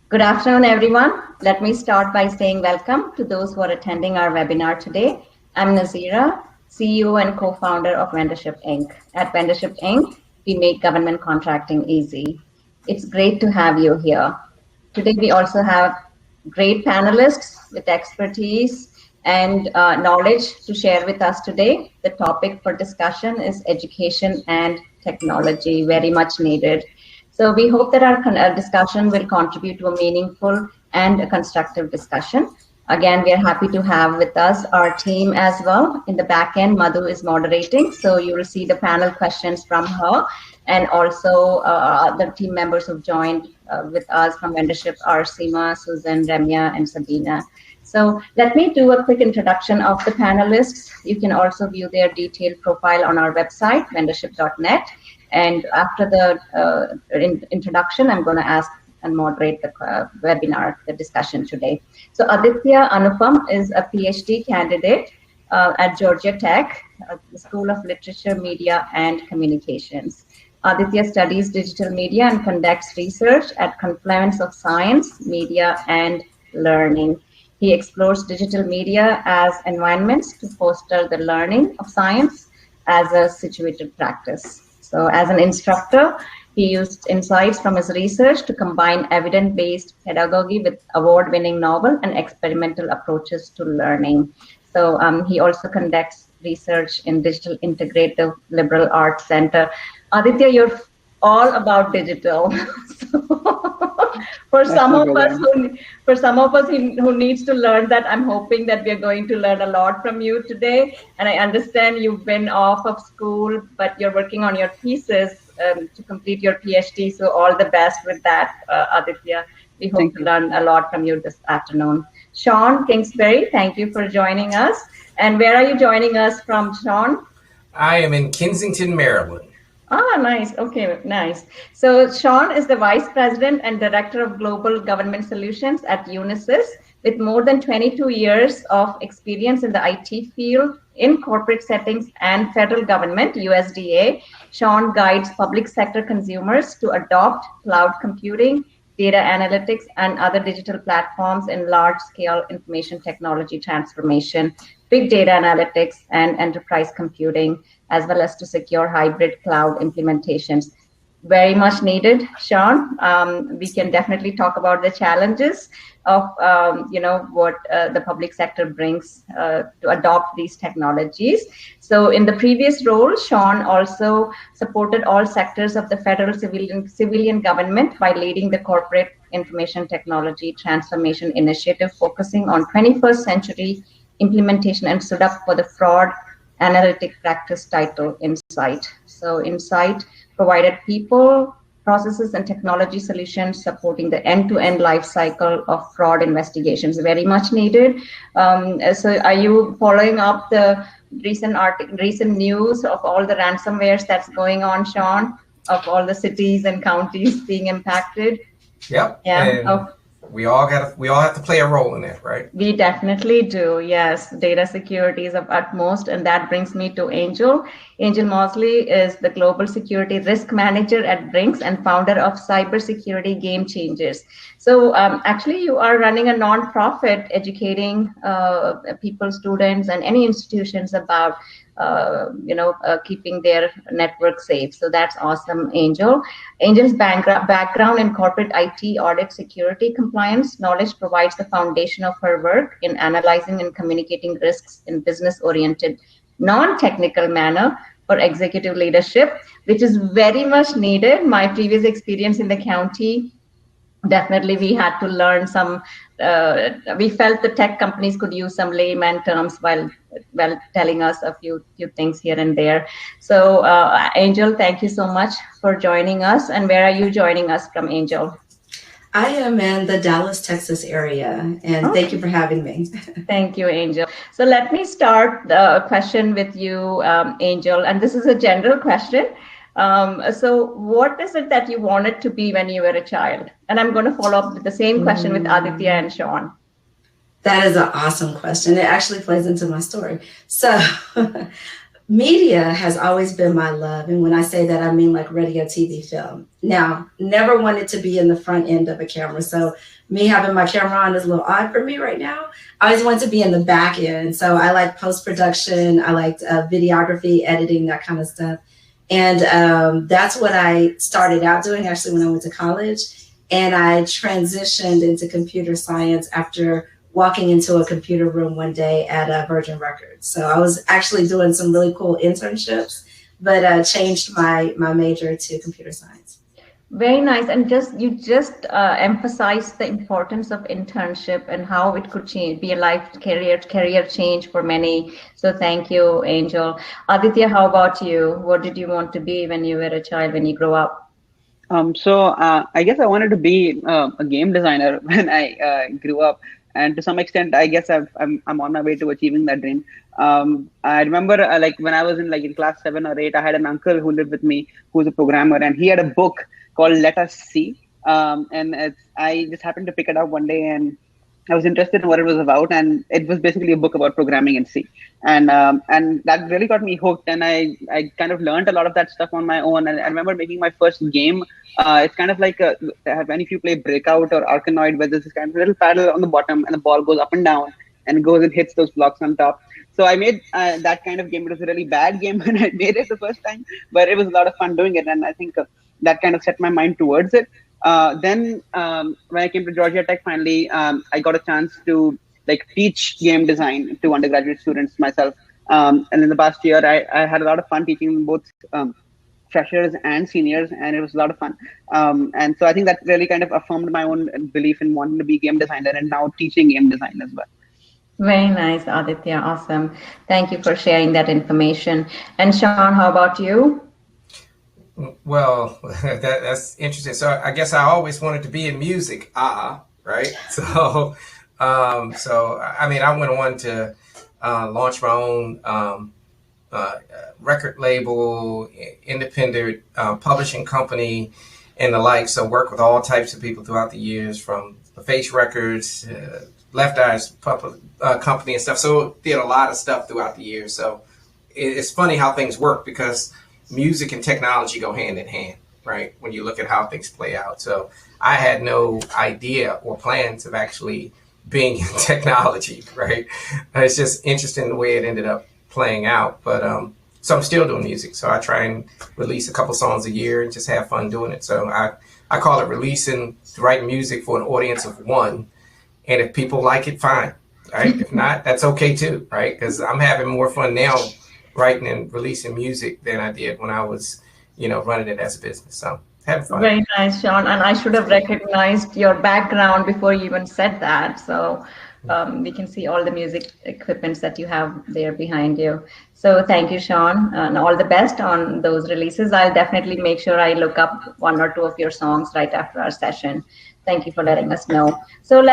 Good afternoon, everyone. Let me start by saying welcome to those who are attending our webinar today. I'm Nazira, CEO and co-founder of Vendorship Inc. At Vendorship Inc., we make government contracting easy. It's great to have you here. Today, we also have great panelists with expertise and knowledge to share with us today. The topic for discussion is education and technology, very much needed. So we hope that our discussion will contribute to a meaningful and a constructive discussion. Again, we are happy to have with us our team as well. In the back end, Madhu is moderating, so you will see the panel questions from her, and also the team members who've joined with us from Vendorship are Seema, Susan, Remya, and Sabina. So let me do a quick introduction of the panelists. You can also view their detailed profile on our website, vendorship.net. And after the introduction, I'm going to ask and moderate the webinar, the discussion today. So Aditya Anupam is a PhD candidate at Georgia Tech, the School of Literature, Media, and Communications. Aditya studies digital media and conducts research at confluence of science, media, and learning. He explores digital media as environments to foster the learning of science as a situated practice. So as an instructor, he used insights from his research to combine evidence-based pedagogy with award-winning novel and experimental approaches to learning. So he also conducts research in Digital Integrative Liberal Arts Center. Aditya, you're all about digital. For some of us who needs to learn that, I'm hoping that we are going to learn a lot from you today. And I understand you've been off of school, but you're working on your thesis to complete your PhD. So all the best with that, Aditya. We hope to learn a lot from you this afternoon. Sean Kingsbury, thank you for joining us. And where are you joining us from, Sean? I am in Kensington, Maryland. Ah, nice. Okay, nice. So Sean is the Vice President and Director of Global Government Solutions at Unisys, with more than 22 years of experience in the IT field in corporate settings and federal government, USDA. Sean guides public sector consumers to adopt cloud computing, data analytics, and other digital platforms in large-scale information technology transformation, big data analytics, and enterprise computing, as well as to secure hybrid cloud implementations. Very much needed, Sean. We can definitely talk about the challenges of what the public sector brings to adopt these technologies. So in the previous role, Sean also supported all sectors of the federal civilian government by leading the corporate information technology transformation initiative, focusing on 21st century implementation, and stood up for the fraud analytic practice title Insight. So Insight provided people, processes, and technology solutions supporting the end-to-end life cycle of fraud investigations. Very much needed. So are you following up the recent news of all the ransomwares that's going on, Sean, of all the cities and counties being impacted? Yep. Yeah. We all have to play a role in it, right? We definitely do. Yes, data security is of utmost, and that brings me to Angel. Angel Mosley is the global security risk manager at Brinks and founder of Cybersecurity Game Changers. So actually, you are running a nonprofit educating people, students, and any institutions about keeping their network safe. So that's awesome, Angel. Angel's background in corporate IT, audit, security, compliance knowledge provides the foundation of her work in analyzing and communicating risks in business-oriented, non-technical manner for executive leadership, which is very much needed. My previous experience in the county, definitely we had to learn some, we felt the tech companies could use some layman terms while telling us a few things here and there. So Angel, thank you so much for joining us. And where are you joining us from, Angel? I am in the Dallas, Texas area, and Thank you for having me. Thank you, Angel. So let me start the question with you, Angel, and this is a general question. So what is it that you wanted to be when you were a child? And I'm going to follow up with the same question with Aditya and Sean. That is an awesome question. It actually plays into my story. So Media has always been my love. And when I say that, I mean like radio, TV, film. Now, never wanted to be in the front end of a camera. So me having my camera on is a little odd for me right now. I always want to be in the back end. So I like post-production. I liked videography, editing, that kind of stuff. And that's what I started out doing actually when I went to college. And I transitioned into computer science after walking into a computer room one day at Virgin Records. So I was actually doing some really cool internships, but changed my major to computer science. Very nice. And you just emphasized the importance of internship and how it could be a life career change for many. So thank you, Angel. Aditya, how about you? What did you want to be when you were a child, when you grew up? I guess I wanted to be a game designer when I grew up. And to some extent, I guess I'm on my way to achieving that dream. I remember like when I was in class 7 or 8, I had an uncle who lived with me who was a programmer, and he had a book called Let Us See. I just happened to pick it up one day, and I was interested in what it was about, and it was basically a book about programming in C. And that really got me hooked, and I kind of learned a lot of that stuff on my own. And I remember making my first game. It's kind of like when if you play Breakout or Arkanoid, where there's this kind of little paddle on the bottom and the ball goes up and down and goes and hits those blocks on top. So I made that kind of game. It was a really bad game when I made it the first time, but it was a lot of fun doing it. And I think that kind of set my mind towards it. Then when I came to Georgia Tech, finally, I got a chance to teach game design to undergraduate students myself. And in the past year, I had a lot of fun teaching both freshers and seniors, and it was a lot of fun. And so I think that really kind of affirmed my own belief in wanting to be a game designer and now teaching game design as well. Very nice, Aditya. Awesome. Thank you for sharing that information. And Sean, how about you? Well, that's interesting. So I guess I always wanted to be in music, right? So I mean, I went on to launch my own record label, independent publishing company, and the like. So work with all types of people throughout the years, from the Face Records, Left Eye's company and stuff. So did a lot of stuff throughout the years. So it's funny how things work, because music and technology go hand in hand, right? When you look at how things play out. So I had no idea or plans of actually being in technology, right? It's just interesting the way it ended up playing out. But so I'm still doing music. So I try and release a couple songs a year and just have fun doing it. So I call it releasing, writing music for an audience of one. And if people like it, fine, right? If not, that's okay too, right? Because I'm having more fun now writing and releasing music than I did when I was, running it as a business. So having fun. Very nice, Sean. And I should have recognized your background before you even said that. So we can see all the music equipments that you have there behind you. So thank you, Sean, and all the best on those releases. I'll definitely make sure I look up one or two of your songs right after our session. Thank you for letting us know. So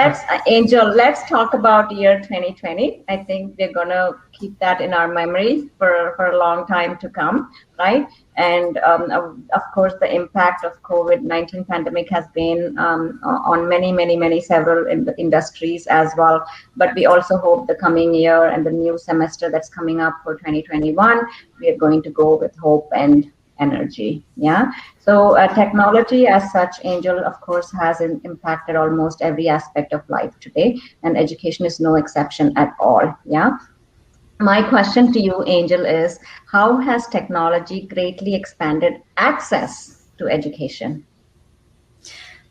Angel, let's talk about year 2020. I think we're gonna keep that in our memory for a long time to come, right? And of course, the impact of COVID-19 pandemic has been on many several industries as well. But we also hope the coming year and the new semester that's coming up for 2021, we are going to go with hope and energy. Yeah. So technology as such, Angel, of course, has impacted almost every aspect of life today, and education is no exception at all. Yeah. My question to you, Angel, is how has technology greatly expanded access to education?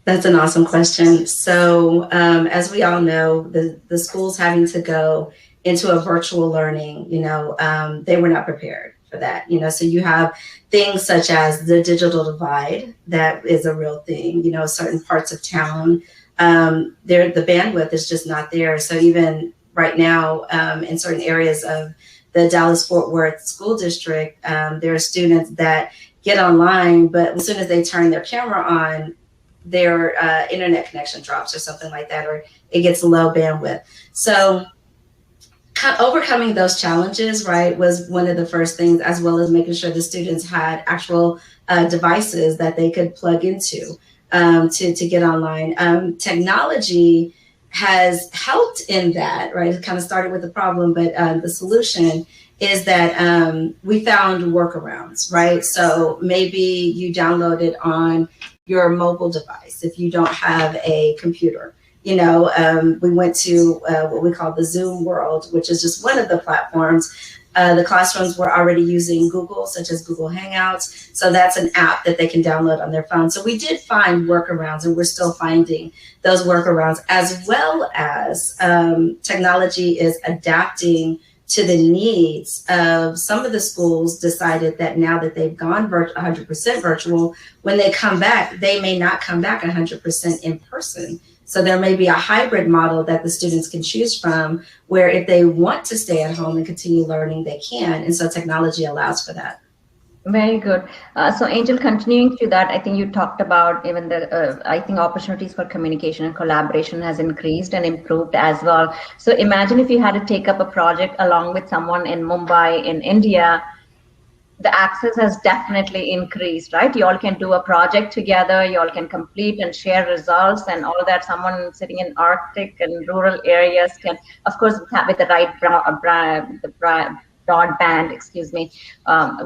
That's an awesome question. So as we all know, the schools having to go into a virtual learning, they were not prepared for that. So you have things such as the digital divide. That is a real thing. Certain parts of town, the bandwidth is just not there. So even right now, in certain areas of the Dallas-Fort Worth school district, there are students that get online, but as soon as they turn their camera on, their internet connection drops or something like that, or it gets low bandwidth. So overcoming those challenges, right, was one of the first things, as well as making sure the students had actual devices that they could plug into to get online. Technology has helped in that, right? It kind of started with the problem, but the solution is that we found workarounds, right? So maybe you download it on your mobile device if you don't have a computer. We went to what we call the Zoom world, which is just one of the platforms. The classrooms were already using Google, such as Google Hangouts. So that's an app that they can download on their phone. So we did find workarounds, and we're still finding those workarounds, as well as technology is adapting to the needs of some of the schools. Decided that now that they've gone 100% virtual, when they come back, they may not come back 100% in person. So there may be a hybrid model that the students can choose from, where if they want to stay at home and continue learning, they can. And so technology allows for that. Very good. So Angel, continuing to that, I think you talked about even the, I think opportunities for communication and collaboration has increased and improved as well. So imagine if you had to take up a project along with someone in Mumbai, in India, the access has definitely increased, right? You all can do a project together, you all can complete and share results and all that. Someone sitting in Arctic and rural areas can, of course, with the right broadband,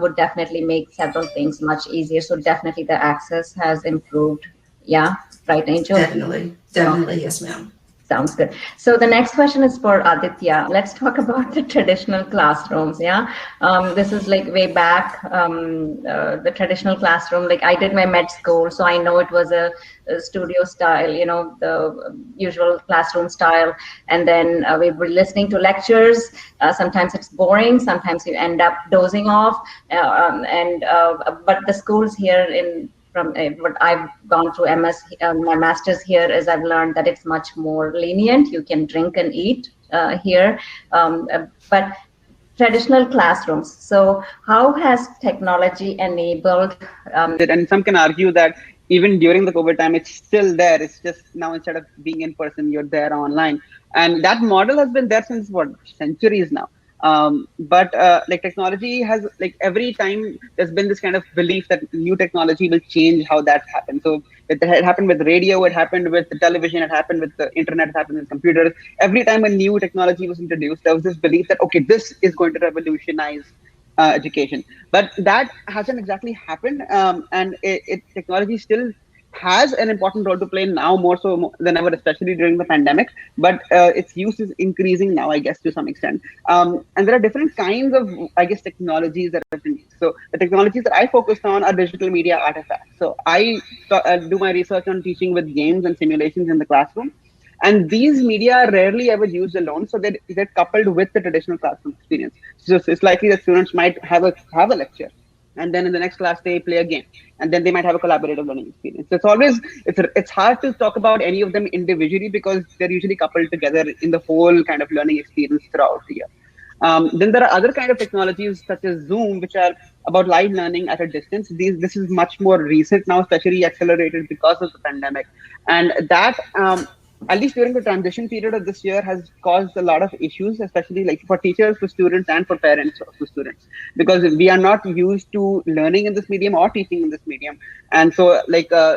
would definitely make several things much easier. So definitely the access has improved. Yeah, right, Angel? Definitely, yes, ma'am. Sounds good. So the next question is for Aditya. Let's talk about the traditional classrooms. Yeah, this is like way back, the traditional classroom. Like I did my med school, so I know it was a studio style, the usual classroom style. And then we were listening to lectures. Sometimes it's boring. Sometimes you end up dozing off. But the schools here from what I've gone through my master's here, is I've learned that it's much more lenient. You can drink and eat here, but traditional classrooms. So how has technology enabled? And some can argue that even during the COVID time, it's still there. It's just now instead of being in person, you're there online. And that model has been there since centuries now. But technology has, every time there's been this kind of belief that new technology will change how that happens. So it happened with radio, it happened with the television, it happened with the internet, it happened with computers. Every time a new technology was introduced, there was this belief that, okay, this is going to revolutionize education. But that hasn't exactly happened. And technology still has an important role to play now, more so than ever, especially during the pandemic. But its use is increasing now, I guess, to some extent. And there are different kinds of, I guess, technologies that have been used. So the technologies that I focused on are digital media artifacts. So I do my research on teaching with games and simulations in the classroom. And these media are rarely ever used alone, so they're coupled with the traditional classroom experience. So it's likely that students might have a lecture, and then in the next class they play a game, and then they might have a collaborative learning experience. So it's hard to talk about any of them individually because they're usually coupled together in the whole kind of learning experience throughout the year. Then there are other kind of technologies such as Zoom, which are about live learning at a distance. This is much more recent now, especially accelerated because of the pandemic, and that. At least during the transition period of this year, has caused a lot of issues, especially for teachers, for students, and for parents of students, because we are not used to learning in this medium or teaching in this medium. And so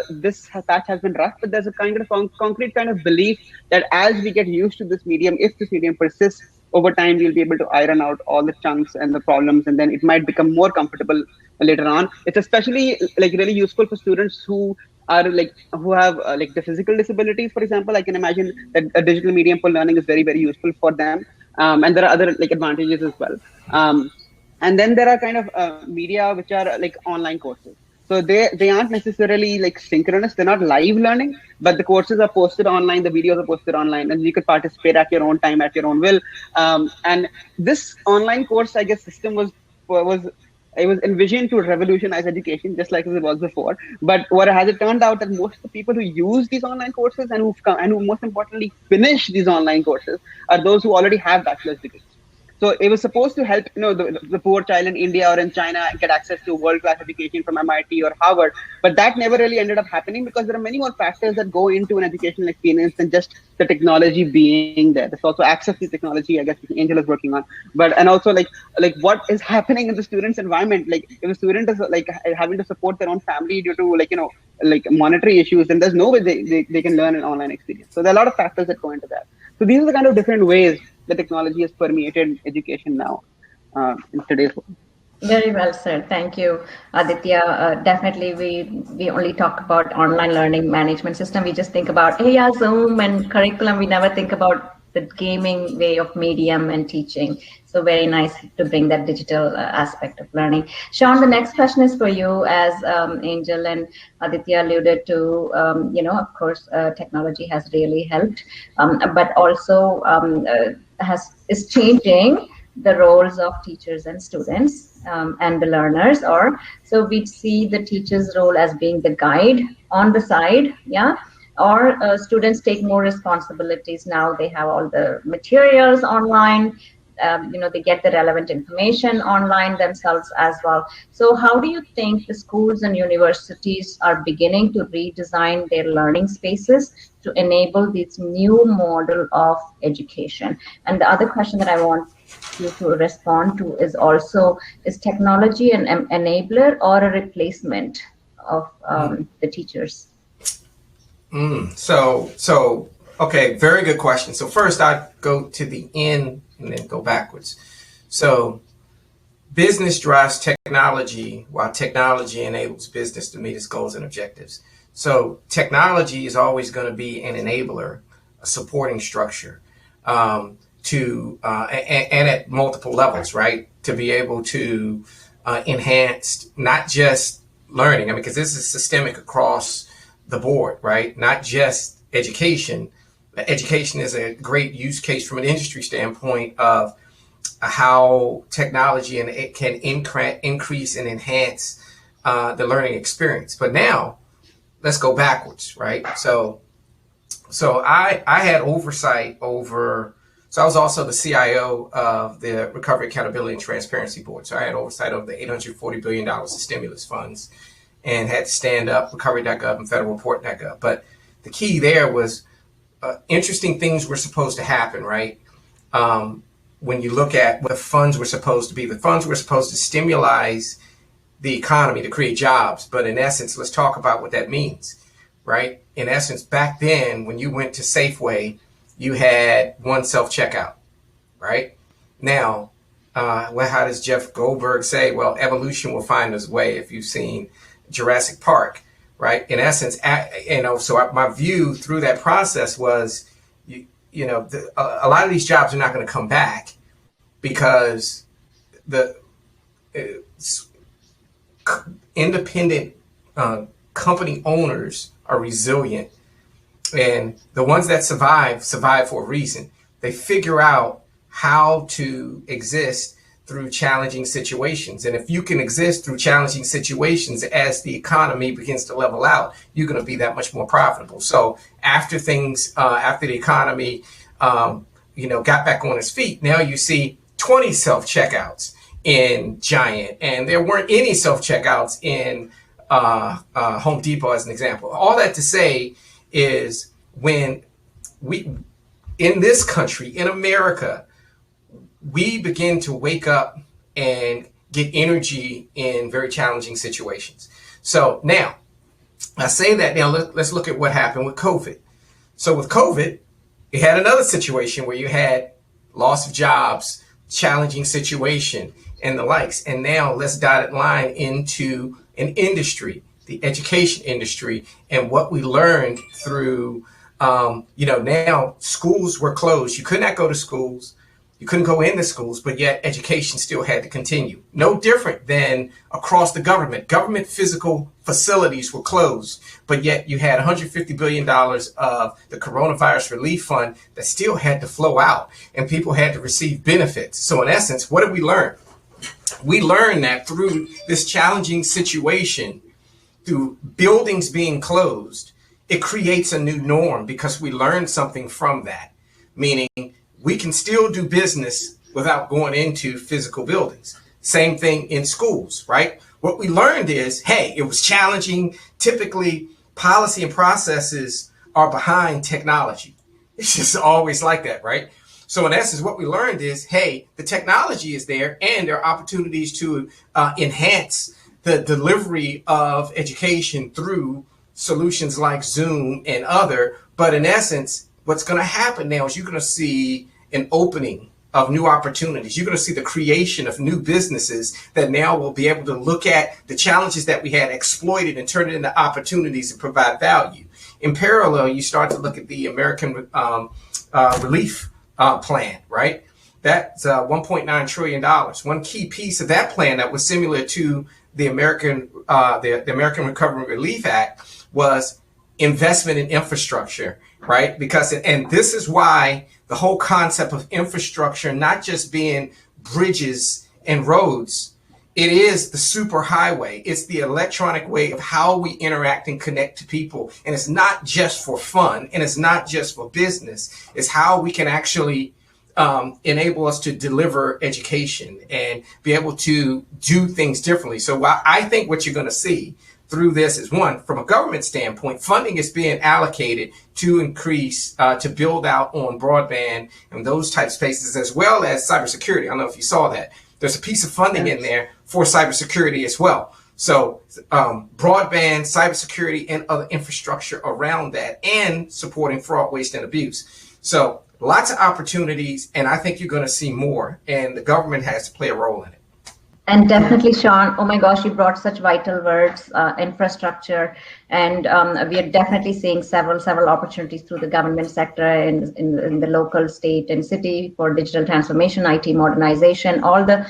this patch has been rough, but there's a kind of concrete kind of belief that as we get used to this medium, if this medium persists over time, we'll be able to iron out all the chunks and the problems, and then it might become more comfortable later on. It's especially really useful for students who are who have the physical disabilities, for example. I can imagine that a digital medium for learning is very, very useful for them. And there are other advantages as well. And then there are kind of media which are online courses. So they aren't necessarily synchronous. They're not live learning, but the courses are posted online. The videos are posted online, and you could participate at your own time, at your own will. And this online course, I guess, system was it was envisioned to revolutionize education, just like as it was before. But what has it turned out that most of the people who use these online courses and who most importantly finish these online courses are those who already have bachelor's degrees. So it was supposed to help, the poor child in India or in China get access to world-class education from MIT or Harvard. But that never really ended up happening because there are many more factors that go into an educational experience than just the technology being there. There's also access to technology, I guess, which Angel is working on. And also what is happening in the student's environment. If a student is having to support their own family due to monetary issues, then there's no way they can learn an online experience. So there are a lot of factors that go into that. So these are the kind of different ways the technology has permeated education now. in today's world. Very well said. Thank you, Aditya. Definitely, we only talk about online learning management system. We just think about, hey, yeah, Zoom and curriculum. We never think about the gaming way of medium and teaching. So very nice to bring that digital aspect of learning. Sean, the next question is for you. As Angel and Aditya alluded to, of course, technology has really helped, but also is changing the roles of teachers and students and the learners. Or so we see the teacher's role as being the guide on the side, yeah, or students take more responsibilities. Now they have all the materials online. They get the relevant information online themselves as well. So how do you think the schools and universities are beginning to redesign their learning spaces to enable this new model of education? And the other question that I want you to respond to is also, is technology an enabler or a replacement of the teachers? Okay, very good question. So first I go to the end and then go backwards. So business drives technology while technology enables business to meet its goals and objectives. So technology is always going to be an enabler, a supporting structure, and at multiple levels, right? To be able to enhance not just learning, I mean, because this is systemic across the board, right? Not just education. Education is a great use case from an industry standpoint of how technology and it can increase and enhance the learning experience. But now let's go backwards, right? So I had oversight over. So I was also the CIO of the Recovery, Accountability, and Transparency Board. So I had oversight of the $840 billion of stimulus funds and had to stand up recovery.gov and federalreport.gov. But the key there was interesting things were supposed to happen, right? When you look at what the funds were supposed to be, the funds were supposed to stimulate the economy to create jobs. But in essence, let's talk about what that means, right? In essence, back then, when you went to Safeway, you had one self-checkout, right? Now, how does Jeff Goldberg say? Well, evolution will find its way. If you've seen Jurassic Park, right? In essence, so my view through that process was, a lot of these jobs are not going to come back because the independent company owners are resilient. And the ones that survive for a reason. They figure out how to exist through challenging situations. And if you can exist through challenging situations as the economy begins to level out, you're going to be that much more profitable. So after the economy, got back on its feet, now you see 20 self-checkouts in Giant, and there weren't any self-checkouts in Home Depot, as an example. All that to say is when we, in this country, in America, we begin to wake up and get energy in very challenging situations. So now, I say that now, let's look at what happened with COVID. So with COVID, you had another situation where you had loss of jobs, challenging situation, and the likes. And now let's dotted line into an industry, the education industry, and what we learned through, now schools were closed. You could not go to schools. You couldn't go into schools, but yet education still had to continue. No different than across the government. Government physical facilities were closed, but yet you had $150 billion of the coronavirus relief fund that still had to flow out, and people had to receive benefits. So in essence, what did we learn? We learned that through this challenging situation, through buildings being closed, it creates a new norm because we learned something from that, meaning we can still do business without going into physical buildings. Same thing in schools, right? What we learned is, hey, it was challenging. Typically, policy and processes are behind technology. It's just always like that, right? So in essence, what we learned is, hey, the technology is there and there are opportunities to enhance the delivery of education through solutions like Zoom and other. But in essence, what's going to happen now is you're going to see an opening of new opportunities. You're going to see the creation of new businesses that now will be able to look at the challenges that we had, exploited, and turn it into opportunities and provide value. In parallel, you start to look at the American Relief Plan, right? That's $1.9 trillion. One key piece of that plan that was similar to the American Recovery and Relief Act was investment in infrastructure, right? Because, and this is why the whole concept of infrastructure, not just being bridges and roads, it is the super highway. It's the electronic way of how we interact and connect to people. And it's not just for fun, and it's not just for business. It's how we can actually enable us to deliver education and be able to do things differently. So I think what you're going to see through this is, one, from a government standpoint, funding is being allocated to increase, to build out on broadband and those type spaces, as well as cybersecurity. I don't know if you saw that. There's a piece of funding in there for cybersecurity as well. So broadband, cybersecurity, and other infrastructure around that, and supporting fraud, waste, and abuse. So lots of opportunities, and I think you're going to see more, and the government has to play a role in it. And definitely, Sean, oh my gosh, you brought such vital words, infrastructure, and we are definitely seeing several opportunities through the government sector in the local, state, and city for digital transformation, IT modernization, all the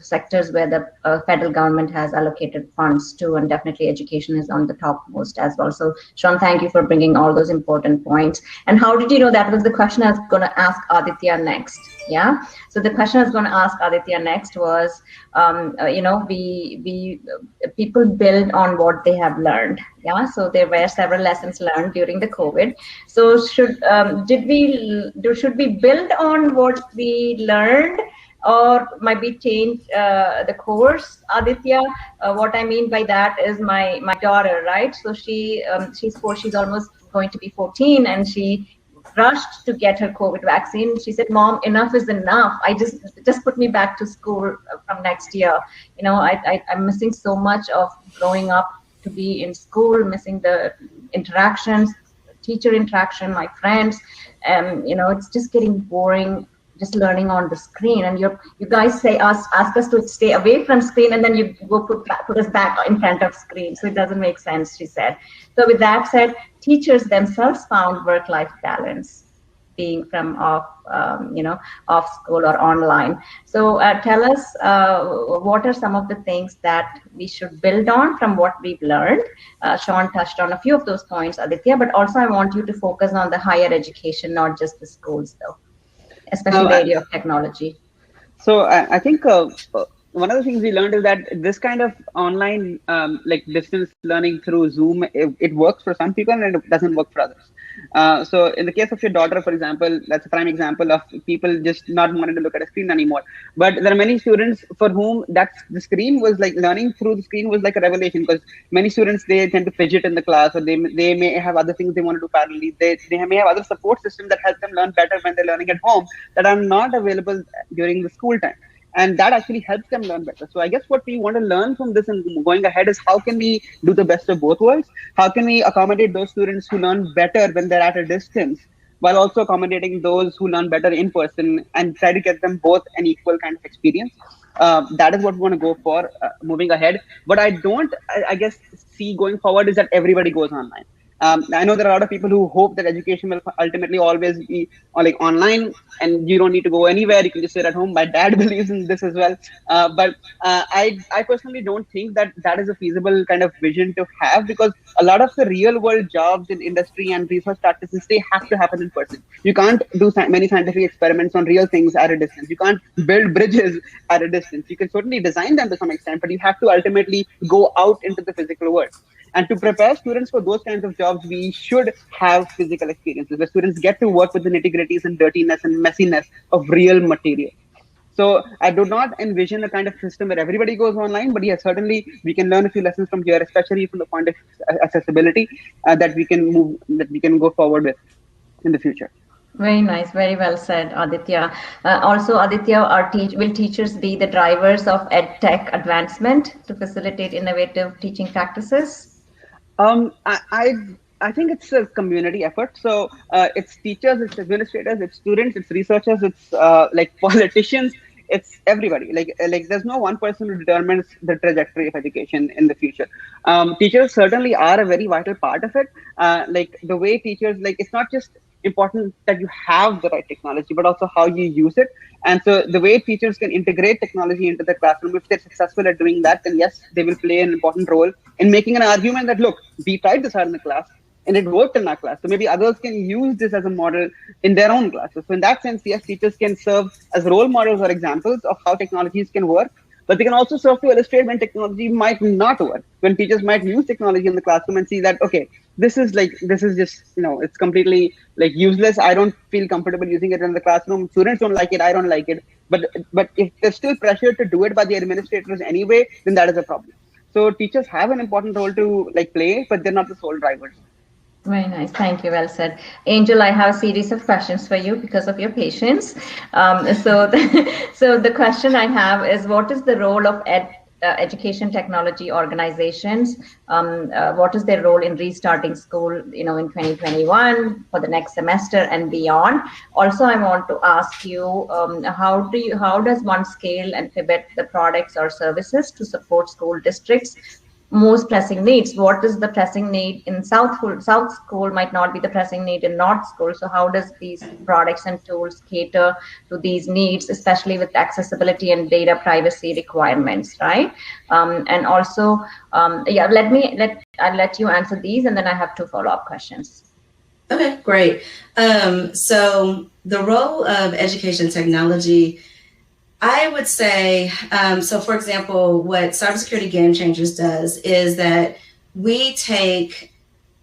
sectors where the federal government has allocated funds to, and definitely education is on the topmost as well. So, Sean, thank you for bringing all those important points. And how did you know that was the question I was going to ask Aditya next? Yeah. So the question I was going to ask Aditya next was, people build on what they have learned. Yeah. So there were several lessons learned during the COVID. So should we build on what we learned, or might we change the course? Aditya, what I mean by that is my daughter, right? So she's almost going to be 14, and she rushed to get her COVID vaccine. She said, "Mom, enough is enough. I just put me back to school from next year. I'm missing so much of growing up to be in school, missing the interactions, teacher interaction, my friends. It's just getting boring, just learning on the screen. And you guys ask us to stay away from screen, and then you go put us back in front of screen. So it doesn't make sense," she said. So with that said, teachers themselves found work-life balance being from off school or online. So tell us, what are some of the things that we should build on from what we've learned? Sean touched on a few of those points, Aditya, but also I want you to focus on the higher education, not just the schools, though, especially the area of technology. So I think one of the things we learned is that this kind of online, distance learning through Zoom, it works for some people and it doesn't work for others. So in the case of your daughter, for example, that's a prime example of people just not wanting to look at a screen anymore. But there are many students for whom the screen was like, learning through the screen was like a revelation, because many students, they tend to fidget in the class, or they may have other things they want to do parallelly. They may have other support systems that help them learn better when they're learning at home that are not available during the school time. And that actually helps them learn better. So I guess what we want to learn from this and going ahead is, how can we do the best of both worlds? How can we accommodate those students who learn better when they're at a distance, while also accommodating those who learn better in person, and try to get them both an equal kind of experience? That is what we want to go for moving ahead. What I don't, I guess, see going forward is that everybody goes online. I know there are a lot of people who hope that education will ultimately always be online, and you don't need to go anywhere. You can just sit at home. My dad believes in this as well. But I personally don't think that is a feasible kind of vision to have, because a lot of the real world jobs in industry and research practices, they have to happen in person. You can't do many scientific experiments on real things at a distance. You can't build bridges at a distance. You can certainly design them to some extent, but you have to ultimately go out into the physical world. And to prepare students for those kinds of jobs, we should have physical experiences where students get to work with the nitty-gritties and dirtiness and messiness of real material. So I do not envision a kind of system where everybody goes online, but yes, certainly we can learn a few lessons from here, especially from the point of accessibility, that we can go forward with in the future. Very nice. Very well said, Aditya. Also, Aditya, will teachers be the drivers of EdTech advancement to facilitate innovative teaching practices? I I think it's a community effort. So it's teachers, it's administrators, it's students, it's researchers, it's like politicians, it's everybody. Like there's no one person who determines the trajectory of education in the future. Teachers certainly are a very vital part of it. Like the way teachers, like it's not just important that you have the right technology, but also how you use it. And so the way teachers can integrate technology into the classroom, if they're successful at doing that, then yes, they will play an important role in making an argument that, look, we tried this hard in the class and it worked in our class. So maybe others can use this as a model in their own classes. So in that sense, yes, teachers can serve as role models or examples of how technologies can work, but they can also serve to illustrate when technology might not work, when teachers might use technology in the classroom and see that, okay, this is just, it's completely like useless. I don't feel comfortable using it in the classroom. Students don't like it. I don't like it. But if there's still pressure to do it by the administrators anyway, then that is a problem. So teachers have an important role to like play, but they're not the sole drivers. Very nice. Thank you. Well said. Angel, I have a series of questions for you because of your patience. So the question I have is, what is the role of education technology organizations? What is their role in restarting school, in 2021 for the next semester and beyond? Also, I want to ask you, how does one scale and pivot the products or services to support school districts' most pressing needs? What is the pressing need in South School might not be the pressing need in North School. So how does these products and tools cater to these needs, especially with accessibility and data privacy requirements, right? And also, I'll let you answer these, and then I have 2 follow-up questions. Okay, great. So the role of education technology, I would say, so for example, what Cybersecurity Game Changers does is that we take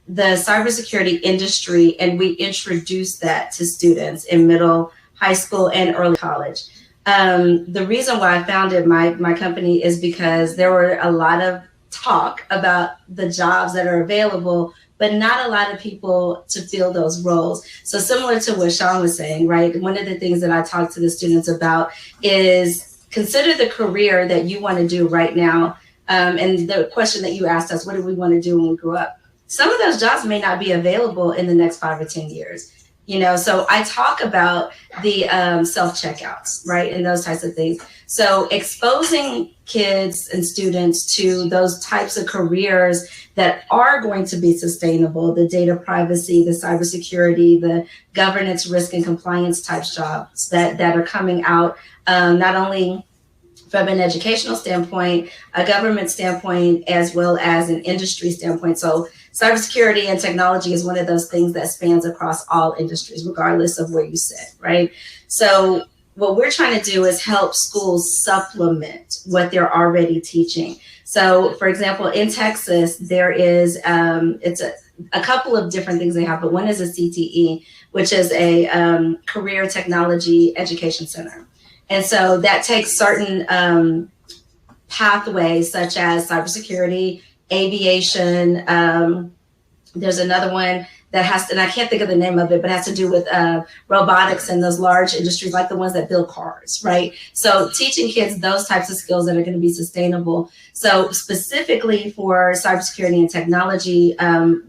the cybersecurity industry and we introduce that to students in middle, high school, and early college. The reason why I founded my company is because there were a lot of talk about the jobs that are available, but not a lot of people to fill those roles. So similar to what Sean was saying, right? One of the things that I talk to the students about is consider the career that you want to do right now. And the question that you asked us, what do we want to do when we grow up? Some of those jobs may not be available in the next 5 or 10 years. So I talk about the self-checkouts, right? And those types of things. So exposing kids and students to those types of careers that are going to be sustainable, the data privacy, the cybersecurity, the governance, risk, and compliance type jobs that are coming out, not only from an educational standpoint, a government standpoint, as well as an industry standpoint. So cybersecurity and technology is one of those things that spans across all industries, regardless of where you sit, right? So what we're trying to do is help schools supplement what they're already teaching. So for example, in Texas, there is, it's a couple of different things they have, but one is a CTE, which is a career technology education center. And so that takes certain pathways such as cybersecurity, aviation. There's another one that has to, and I can't think of the name of it, but it has to do with robotics and those large industries like the ones that build cars, right? So teaching kids those types of skills that are going to be sustainable. So specifically for cybersecurity and technology,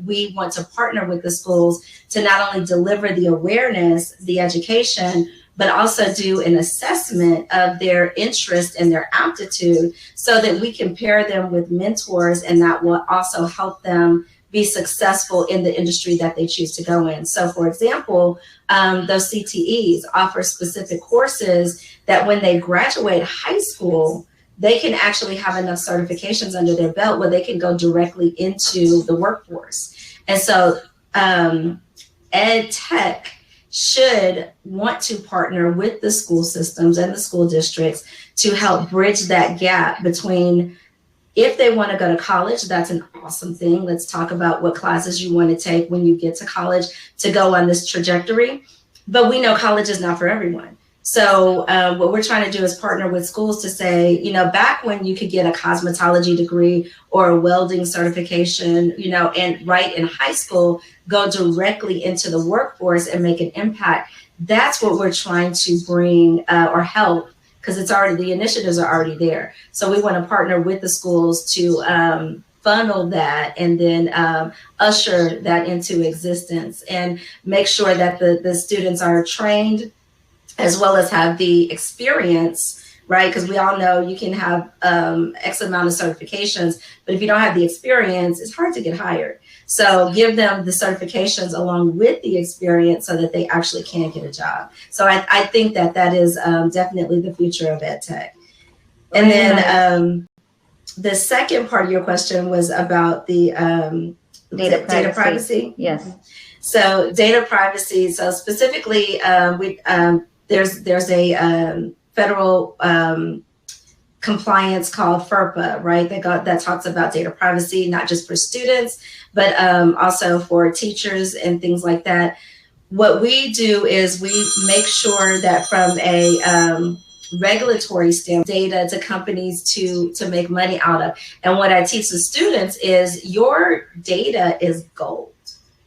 we want to partner with the schools to not only deliver the awareness, the education, but also do an assessment of their interest and their aptitude so that we can pair them with mentors, and that will also help them be successful in the industry that they choose to go in. So for example, those CTEs offer specific courses that when they graduate high school, they can actually have enough certifications under their belt where they can go directly into the workforce. And so EdTech should want to partner with the school systems and the school districts to help bridge that gap between, if they want to go to college, that's an awesome thing. Let's talk about what classes you want to take when you get to college to go on this trajectory. But we know college is not for everyone. So what we're trying to do is partner with schools to say, back when you could get a cosmetology degree or a welding certification, and right in high school, go directly into the workforce and make an impact. That's what we're trying to bring or help, because the initiatives are already there. So we want to partner with the schools to funnel that and then usher that into existence and make sure that the students are trained as well as have the experience, right? Because we all know you can have X amount of certifications, but if you don't have the experience, it's hard to get hired. So give them the certifications along with the experience so that they actually can get a job. So I think that is definitely the future of EdTech. And then the second part of your question was about the data privacy. Yes. So data privacy. So specifically, there's a federal compliance called FERPA, right? That talks about data privacy, not just for students, but also for teachers and things like that. What we do is we make sure that from a regulatory standpoint, data to companies to make money out of. And what I teach the students is your data is gold.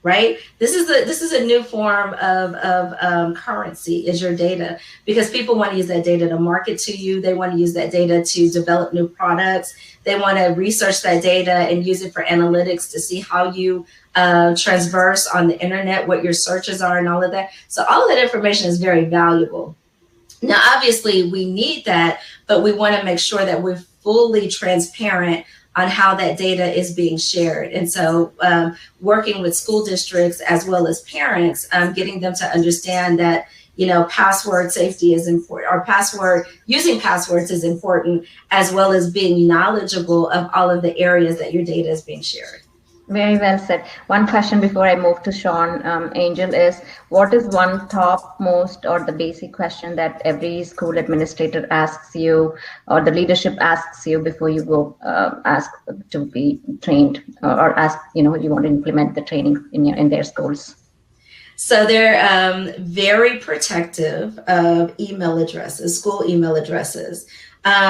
Right? This is a new form of currency is your data, because people want to use that data to market to you. They want to use that data to develop new products. They want to research that data and use it for analytics to see how you transverse on the internet, what your searches are and all of that. So all of that information is very valuable. Now, obviously, we need that, but we want to make sure that we're fully transparent on how that data is being shared. And so working with school districts as well as parents, getting them to understand that, password safety is important, or using passwords is important, as well as being knowledgeable of all of the areas that your data is being shared. Very well said. One question before I move to Sean, Angel, is what is one topmost or the basic question that every school administrator asks you or the leadership asks you before you go ask to be trained or ask, you want to implement the training in their schools? So they're very protective of email addresses, school email addresses.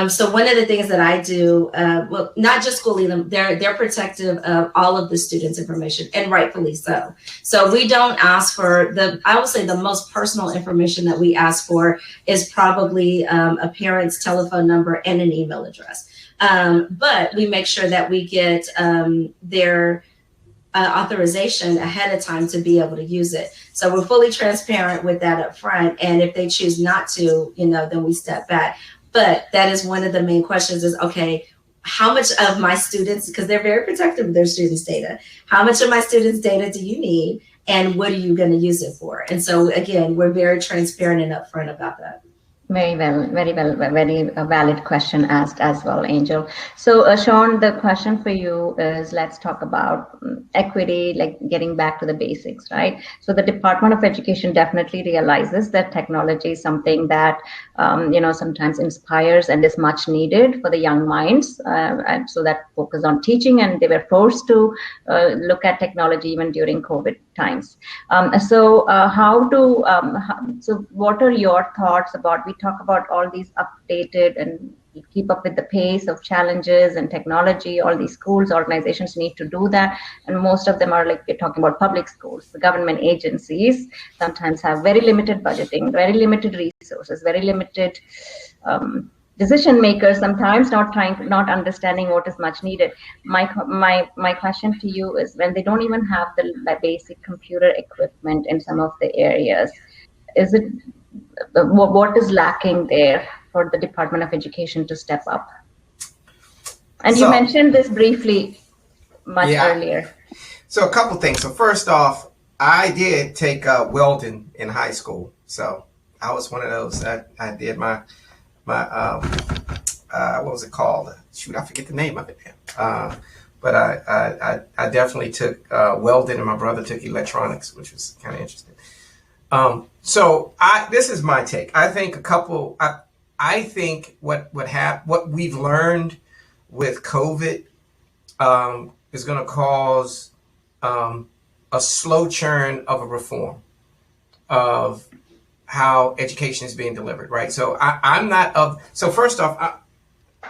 So one of the things that I do, well, not just school email, they're protective of all of the students' information, and rightfully so. So we don't ask for I would say the most personal information that we ask for is probably a parent's telephone number and an email address. But we make sure that we get their authorization ahead of time to be able to use it. So we're fully transparent with that up front. And if they choose not to, then we step back. But that is one of the main questions is, okay, how much of my students, because they're very protective of their students' data, how much of my students' data do you need? And what are you going to use it for? And so, again, we're very transparent and upfront about that. Very valid question asked as well, Angel. So, Sean, the question for you is, let's talk about equity, like getting back to the basics, right? So the Department of Education definitely realizes that technology is something that, sometimes inspires and is much needed for the young minds. And so that focus on teaching, and they were forced to look at technology even during COVID times. So what are your thoughts about, we talk about all these updated and keep up with the pace of challenges and technology, all these schools, organizations need to do that. And most of them are, like we're talking about public schools, the government agencies sometimes have very limited budgeting, very limited resources, very limited decision makers, sometimes not understanding what is much needed. My question to you is, when they don't even have the basic computer equipment in some of the areas, what is lacking there for the Department of Education to step up? And you mentioned this briefly earlier. So a couple things. So first off, I did take welding in high school. So I was one of those that I did my what was it called? Shoot, I forget the name of it now. But I definitely took welding, and my brother took electronics, which was kind of interesting. So this is my take. I think I think what we've learned with COVID is going to cause a slow churn of a reform of how education is being delivered, right? So so first off,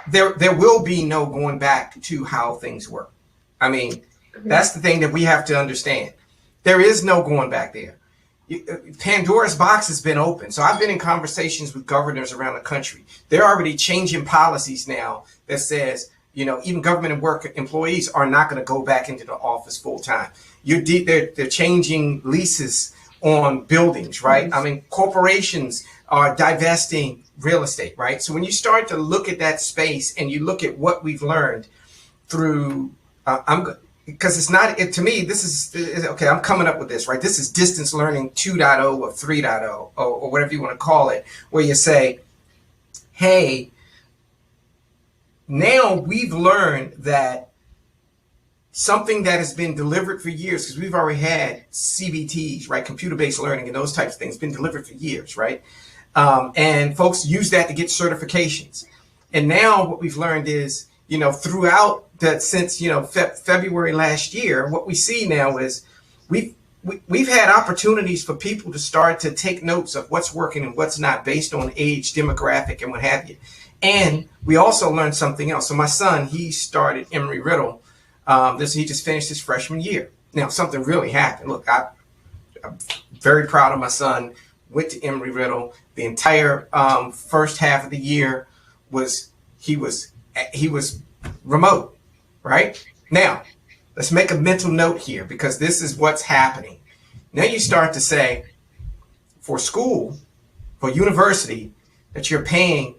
there will be no going back to how things work. I mean, that's the thing that we have to understand. There is no going back there. Pandora's box has been open. So I've been in conversations with governors around the country. They're already changing policies now that says, even government and work employees are not going to go back into the office full time. They're changing leases on buildings, right? I mean, corporations are divesting real estate, right? So when you start to look at that space and you look at what we've learned through, because it's not, to me, this is, okay, I'm coming up with this, right? This is distance learning 2.0 or 3.0 or whatever you want to call it, where you say, hey, now we've learned that something that has been delivered for years, because we've already had CBTs, right? Computer-based learning and those types of things been delivered for years, right? And folks use that to get certifications. And now what we've learned is, throughout that since, February last year, what we see now is we've had opportunities for people to start to take notes of what's working and what's not based on age, demographic, and what have you. And we also learned something else. So my son, he started Embry-Riddle. He just finished his freshman year. Now, something really happened. Look, I'm very proud of my son. Went to Embry-Riddle. The entire first half of the year he was remote, right? Now, let's make a mental note here, because this is what's happening. Now you start to say, for school, for university, that you're paying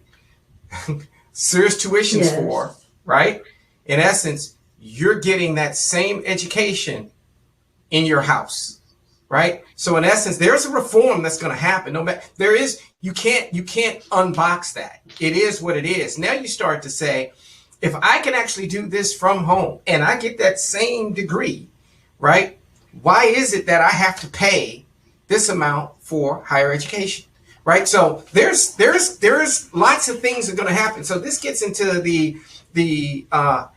serious tuitions for, right? In essence, you're getting that same education in your house, right? So in essence, there's a reform that's going to happen. No matter you can't unbox that. It is what it is. Now you start to say, if I can actually do this from home and I get that same degree, right? Why is it that I have to pay this amount for higher education? Right. So there's lots of things that are going to happen. So this gets into the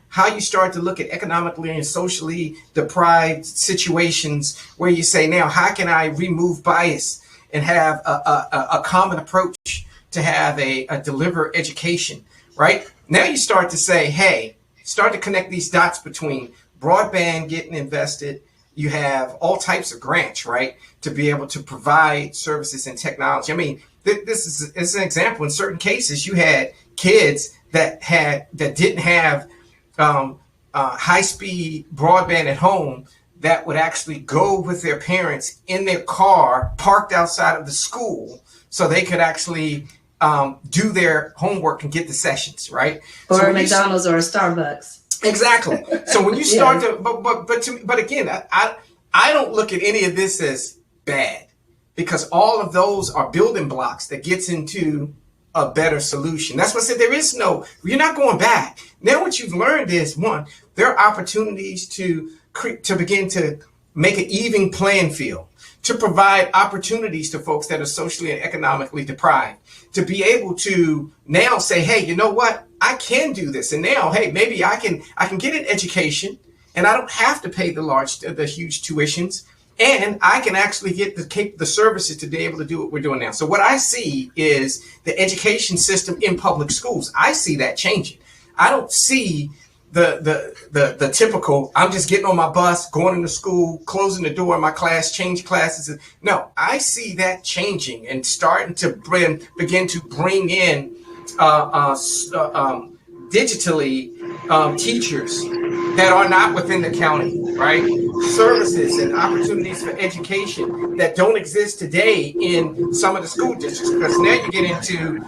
how you start to look at economically and socially deprived situations where you say, now, how can I remove bias and have a common approach to have a deliver education? Right. Now you start to say, hey, start to connect these dots between broadband getting invested. You have all types of grants, right, to be able to provide services and technology. I mean, this is an example. In certain cases, you had kids that didn't have high-speed broadband at home that would actually go with their parents in their car parked outside of the school so they could actually do their homework and get the sessions, right? Or so a McDonald's or a Starbucks. Exactly. So when you start to, but again, I don't look at any of this as bad, because all of those are building blocks that gets into a better solution. That's what I said. You're not going back. Now what you've learned is, one, there are opportunities to begin to make an even playing field, to provide opportunities to folks that are socially and economically deprived, to be able to now say, hey, you know what? I can do this. And now, hey, maybe I can get an education and I don't have to pay the huge tuitions, and I can actually get the services to be able to do what we're doing now. So what I see is the education system in public schools. I see that changing. I don't see the typical, I'm just getting on my bus, going into school, closing the door in my class, change classes. No, I see that changing and starting to begin to bring in digitally teachers that are not within the county, right? Services and opportunities for education that don't exist today in some of the school districts, because now you get into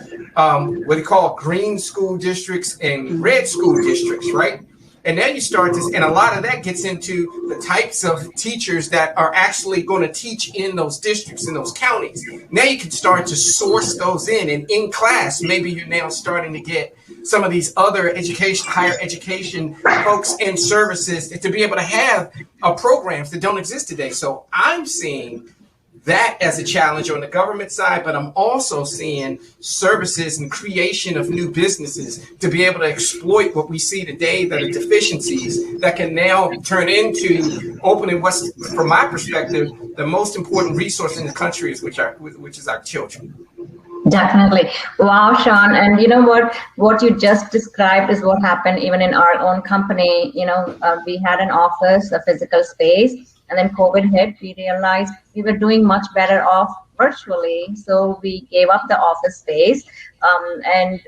what they call green school districts and red school districts, right? And now you start to, and a lot of that gets into the types of teachers that are actually going to teach in those districts, in those counties. Now you can start to source those in, and in class, maybe you're now starting to get some of these other higher education folks and services to be able to have programs that don't exist today. So I'm seeing that as a challenge on the government side, but I'm also seeing services and creation of new businesses to be able to exploit what we see today that are deficiencies that can now turn into opening what's, from my perspective, the most important resource in the country, which is our children. Definitely. Wow, Sean. And you know what you just described is what happened even in our own company. We had an office, a physical space, and then COVID hit. We realized we were doing much better off virtually. So we gave up the office space. And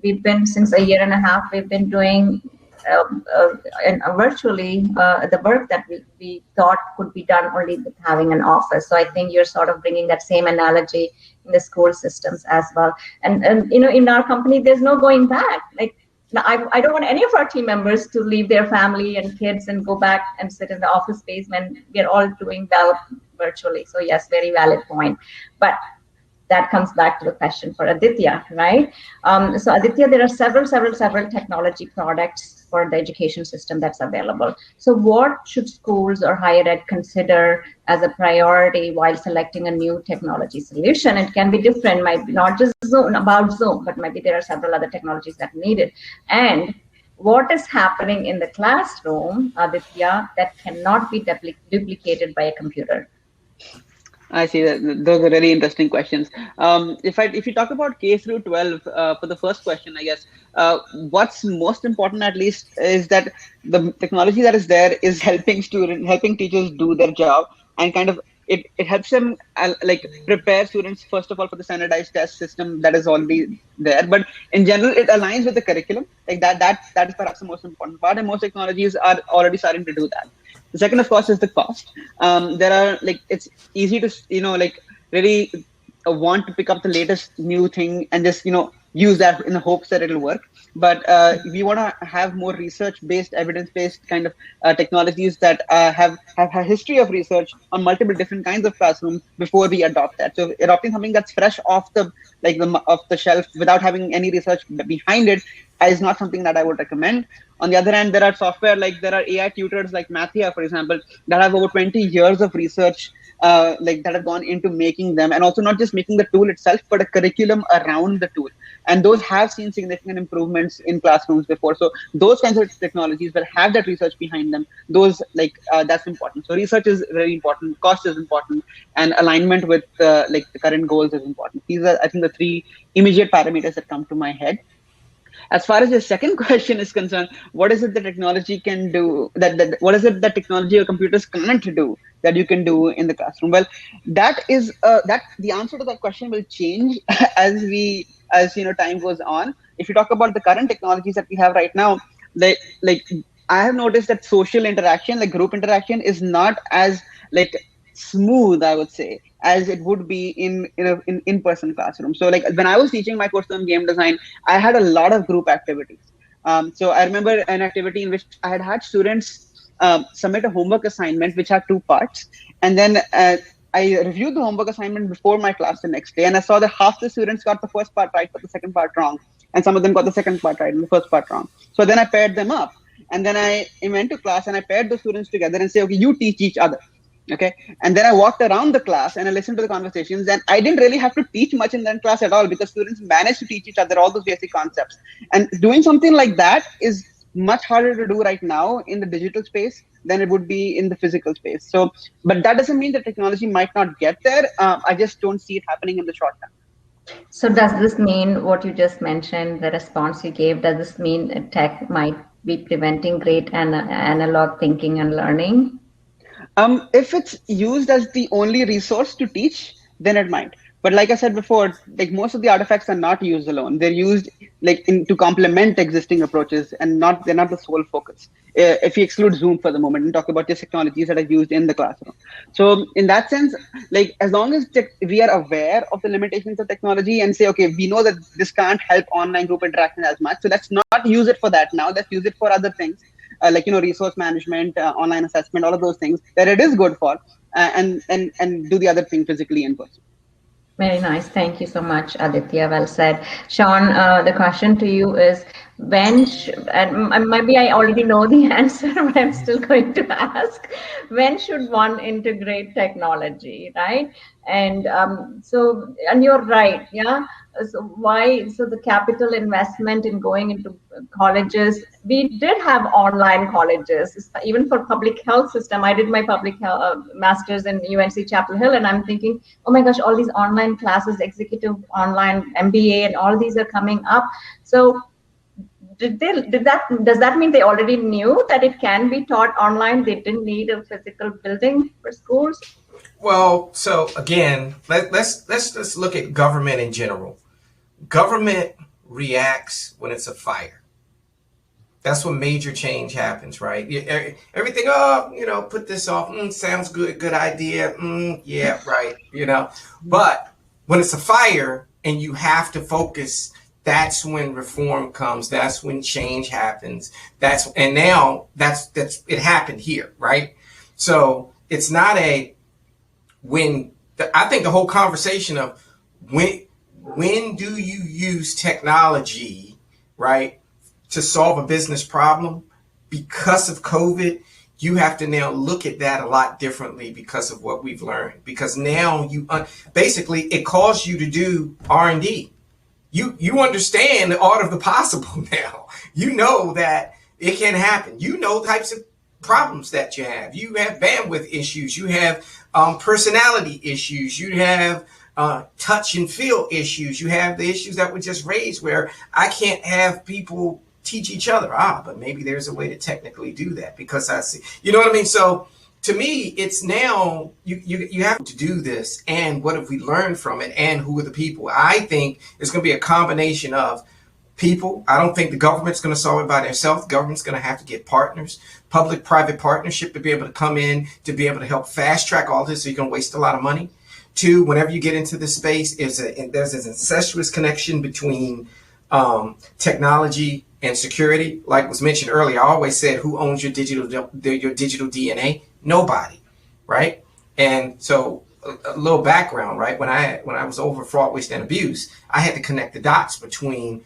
we've been, since a year and a half, we've been doing and virtually the work that we thought could be done only with having an office. So I think you're sort of bringing that same analogy in the school systems as well. And in our company, there's no going back. Like, I don't want any of our team members to leave their family and kids and go back and sit in the office space when we're all doing well virtually. So yes, very valid point. But that comes back to the question for Aditya, right? So Aditya, there are several technology products for the education system that's available. So what should schools or higher ed consider as a priority while selecting a new technology solution? It can be different, might be not just Zoom, but maybe there are several other technologies that are needed. And what is happening in the classroom, Aditya, that cannot be duplicated by a computer? I see that those are really interesting questions. If you talk about K through 12, for the first question, I guess what's most important, at least, is that the technology that is there is helping teachers do their job, and kind of it helps them like prepare students first of all for the standardized test system that is already there. But in general, it aligns with the curriculum. Like that is perhaps the most important part, and most technologies are already starting to do that. The second, of course, is the cost. There are like it's easy to like really want to pick up the latest new thing and just use that in the hopes that it'll work. But we want to have more research-based, evidence-based kind of technologies that have a history of research on multiple different kinds of classrooms before we adopt that. So adopting something that's fresh off the off the shelf without having any research behind it is not something that I would recommend. On the other hand, there are software there are AI tutors like Mathia, for example, that have over 20 years of research that have gone into making them, and also not just making the tool itself, but a curriculum around the tool. And those have seen significant improvements in classrooms before. So those kinds of technologies that have that research behind them, those that's important. So research is very important, cost is important, and alignment with the current goals is important. These are, I think, the three immediate parameters that come to my head. As far as your second question is concerned, what is it that technology can do? What is it that technology or computers can't do that you can do in the classroom? Well, that is that the answer to that question will change as time goes on. If you talk about the current technologies that we have right now, I have noticed that social interaction, like group interaction, is not as smooth, I would say, as it would be in person classroom. So when I was teaching my course on game design, I had a lot of group activities. So I remember an activity in which I had students submit a homework assignment which had two parts, and then I reviewed the homework assignment before my class the next day, and I saw that half the students got the first part right but the second part wrong, and some of them got the second part right and the first part wrong. So then I paired them up, and then I went to class and I paired the students together and say, okay, you teach each other. Okay. And then I walked around the class and I listened to the conversations, and I didn't really have to teach much in that class at all because students managed to teach each other all those basic concepts. And doing something like that is much harder to do right now in the digital space than it would be in the physical space. So, but that doesn't mean that technology might not get there. I just don't see it happening in the short term. So does this mean what you just mentioned, the response you gave, does this mean tech might be preventing great analog thinking and learning? If it's used as the only resource to teach, then it might. But like I said before, most of the artifacts are not used alone. They're used to complement existing approaches, and they're not the sole focus. If you exclude Zoom for the moment and talk about just technologies that are used in the classroom. So in that sense, as long as we are aware of the limitations of technology and say, okay, we know that this can't help online group interaction as much, so let's not use it for that now. Let's use it for other things. Resource management, online assessment, all of those things that it is good for, and do the other thing physically in person. Very nice. Thank you so much, Aditya. Well said. Sean, the question to you is, and maybe I already know the answer, but I'm still going to ask, when should one integrate technology, right? And and you're right, yeah. So the capital investment in going into colleges, we did have online colleges, even for public health system. I did my public health master's in UNC Chapel Hill, and I'm thinking, oh my gosh, all these online classes, executive online MBA, and all these are coming up. So does that mean they already knew that it can be taught online? They didn't need a physical building for schools? Well, so again, let's look at government in general. Government reacts when it's a fire. that's when major change happens, right? Everything, put this off. Sounds good. Good idea. Yeah, right. But when it's a fire and you have to focus, that's when reform comes. That's when change happens. Now that's it happened here, right? So it's not I think the whole conversation of when do you use technology, right, to solve a business problem? Because of COVID, you have to now look at that a lot differently because of what we've learned. Because now basically it calls you to do R&D. You understand the art of the possible now. You know that it can happen. You know types of problems that you have. You have bandwidth issues. You have personality issues. You have touch and feel issues. You have the issues that were just raised where I can't have people teach each other. But maybe there's a way to technically do that because I see, you know what I mean? So to me, it's now you have to do this. And what have we learned from it? And who are the people? I think it's going to be a combination of people. I don't think the government's going to solve it by themselves. The government's going to have to get partners, public-private partnership to be able to come in, to be able to help fast track all this so you're going to waste a lot of money. Two, whenever you get into this space, there's an incestuous connection between technology and security. Like was mentioned earlier, I always said, who owns your digital DNA? Nobody, right? And so a little background, right? When I was over fraud, waste, and abuse, I had to connect the dots between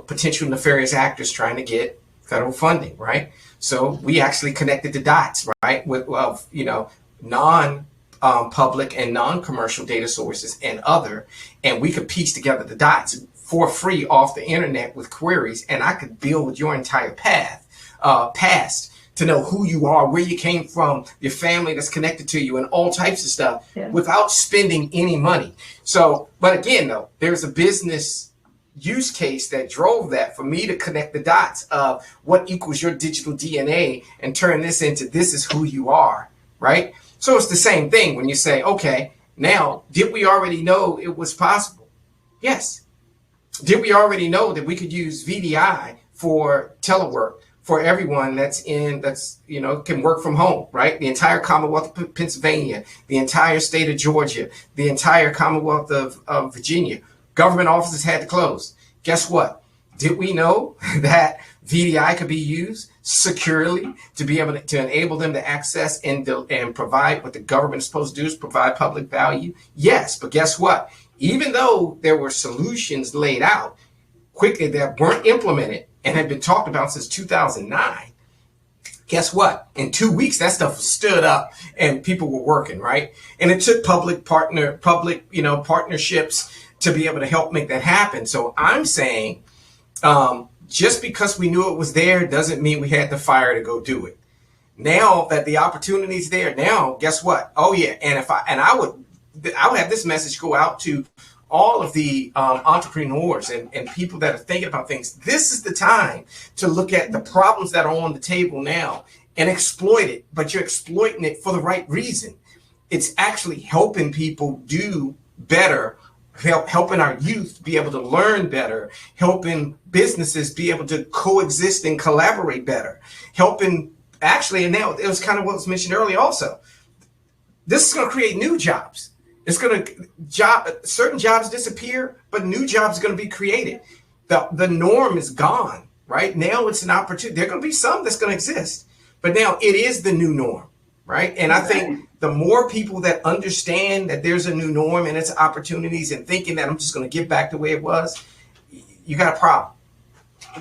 potential nefarious actors trying to get federal funding, right? So we actually connected the dots, right, with non-public and non-commercial data sources and we could piece together the dots for free off the internet with queries, and I could build your entire past to know who you are, where you came from, your family that's connected to you, and all types of stuff without spending any money. So, but again, though, there's a business use case that drove that for me to connect the dots of what equals your digital DNA and turn this into this is who you are, right? So it's the same thing when you say, okay, now, did we already know it was possible? Yes. Did we already know that we could use VDI for telework for everyone can work from home, right? The entire Commonwealth of Pennsylvania, the entire state of Georgia, the entire Commonwealth of Virginia. Government offices had to close. Guess what? Did we know that VDI could be used securely to be able to enable them to access and provide what the government is supposed to do, is provide public value? Yes, but guess what? Even though there were solutions laid out quickly that weren't implemented and had been talked about since 2009, guess what? In 2 weeks, that stuff stood up and people were working, right? And it took public partnerships to be able to help make that happen. So I'm saying, just because we knew it was there doesn't mean we had the fire to go do it. Now that the opportunity's there, now guess what? Oh yeah, and I would have this message go out to all of the entrepreneurs and people that are thinking about things. This is the time to look at the problems that are on the table now and exploit it, but you're exploiting it for the right reason. It's actually helping people do better, helping our youth be able to learn better, helping businesses be able to coexist and collaborate better, and now it was kind of what was mentioned earlier also. This is going to create new jobs. It's going to certain jobs disappear, but new jobs are going to be created. The norm is gone, right? Now it's an opportunity. There are going to be some that's going to exist, but now it is the new norm, right? And I think the more people that understand that there's a new norm and its opportunities and thinking that I'm just going to get back the way it was, you got a problem.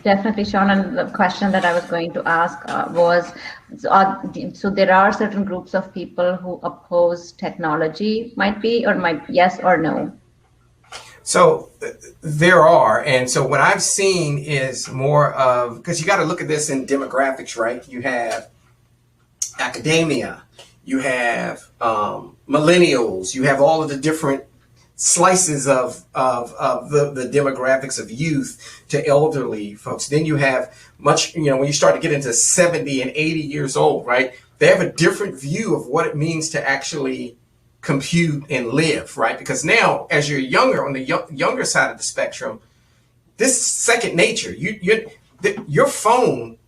Definitely, Sean. And the question that I was going to ask was, so there are certain groups of people who oppose technology, yes or no? So there are. And so what I've seen is more of, because you got to look at this in demographics, right? You have academia, you have millennials, you have all of the different slices of the demographics of youth to elderly folks. Then you have when you start to get into 70 and 80 years old, right? They have a different view of what it means to actually compute and live, right? Because now, as you're younger, on the younger side of the spectrum, this is second nature. your phone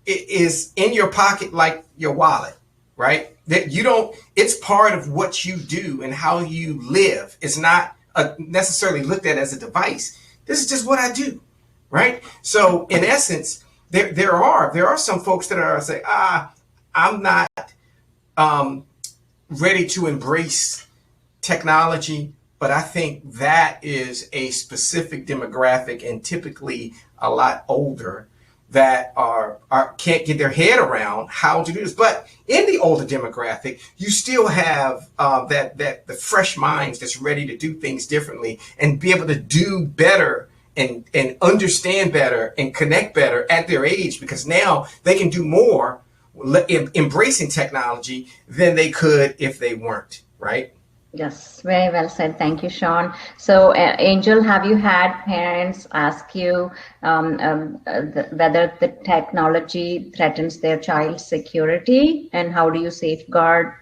is in your pocket like your wallet, right? That you don't, it's part of what you do and how you live. It's not necessarily looked at as a device. This is just what I do, right? So in essence, there are some folks that are say, I'm not ready to embrace technology, but I think that is a specific demographic and typically a lot older that are can't get their head around how to do this. But in the older demographic, you still have that the fresh minds that's ready to do things differently and be able to do better and understand better and connect better at their age, because now they can do more embracing technology than they could if they weren't, right? Yes, very well said. Thank you, Sean. So, Angel, have you had parents ask you whether the technology threatens their child's security, and how do you safeguard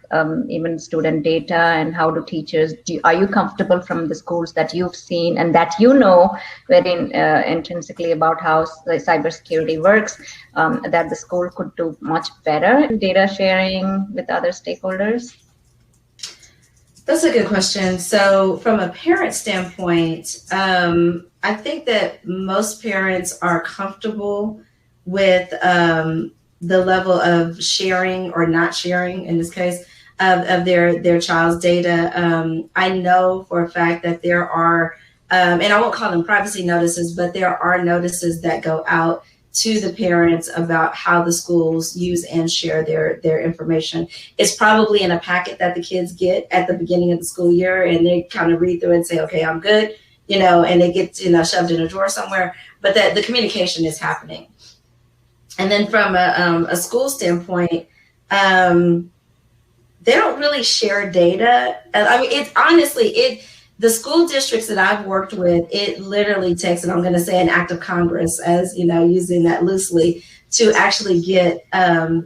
even student data, and how do teachers, are you comfortable from the schools that you've seen and that you know very intrinsically about how the cybersecurity works, that the school could do much better in data sharing with other stakeholders? That's a good question. So, from a parent standpoint, I think that most parents are comfortable with the level of sharing or not sharing, in this case, of their child's data. I know for a fact that there are, and I won't call them privacy notices, but there are notices that go out to the parents about how the schools use and share their information. It's probably in a packet that the kids get at the beginning of the school year, and they kind of read through it and say, okay, I'm good, and it gets, shoved in a drawer somewhere, but that the communication is happening. And then from a school standpoint, they don't really share data. I mean, it's honestly, the school districts that I've worked with, it literally takes, and I'm going to say an act of Congress, as using that loosely, to actually get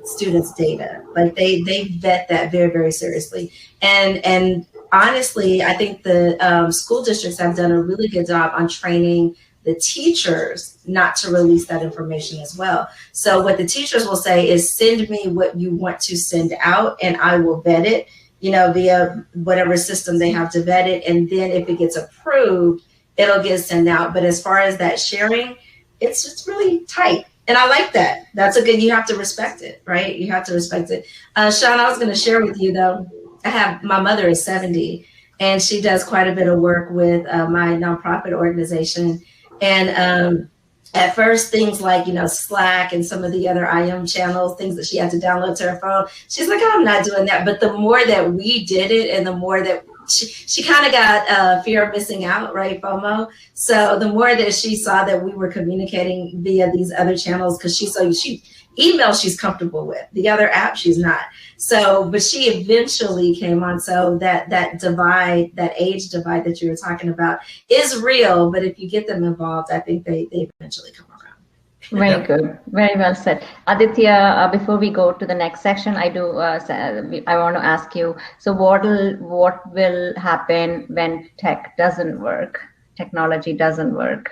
students' data. Like they vet that very, very seriously. And honestly, I think the school districts have done a really good job on training the teachers not to release that information as well. So what the teachers will say is, send me what you want to send out, and I will vet it, via whatever system they have to vet it. And then if it gets approved, it'll get sent out. But as far as that sharing, it's just really tight. And I like that. That's you have to respect it, right? You have to respect it. Sean, I was going to share with you though, my mother is 70 and she does quite a bit of work with my nonprofit organization. And at first, things like, Slack and some of the other IM channels, things that she had to download to her phone, she's like, oh, I'm not doing that. But the more that we did it, and the more that she kind of got fear of missing out, right, FOMO. So the more that she saw that we were communicating via these other channels, because email she's comfortable with, the other app she's not. So, but she eventually came on. So that divide, that age divide that you were talking about is real, but if you get them involved, I think they eventually come around. Very good. Very well said. Aditya, before we go to the next section, I want to ask you, so what will happen when technology doesn't work?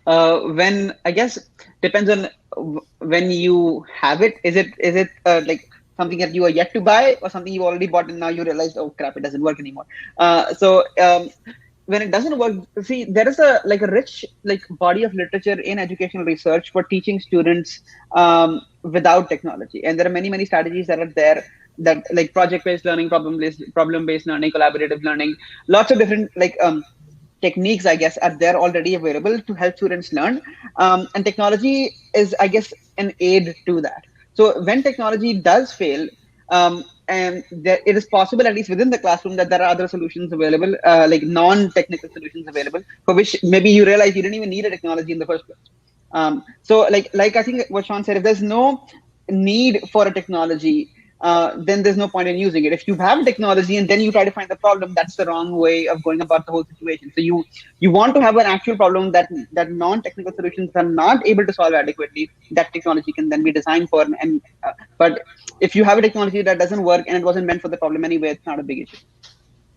When, I guess, depends on when you have it. Is it like something that you are yet to buy, or something you already bought and now you realized, oh crap, it doesn't work anymore? When it doesn't work, see, there is a rich body of literature in educational research for teaching students without technology, and there are many strategies that are there, that like project-based learning, problem-based learning, collaborative learning, lots of different techniques, I guess, are there already available to help students learn. And technology is, I guess, an aid to that. So when technology does fail, and it is possible, at least within the classroom, that there are other solutions available, like non-technical solutions available, for which maybe you realize you didn't even need a technology in the first place. So like I think what Sean said, if there's no need for a technology, then there's no point in using it. If you have technology and then you try to find the problem, that's the wrong way of going about the whole situation. So you want to have an actual problem that non-technical solutions are not able to solve adequately, that technology can then be designed for. And but if you have a technology that doesn't work and it wasn't meant for the problem anyway, it's not a big issue.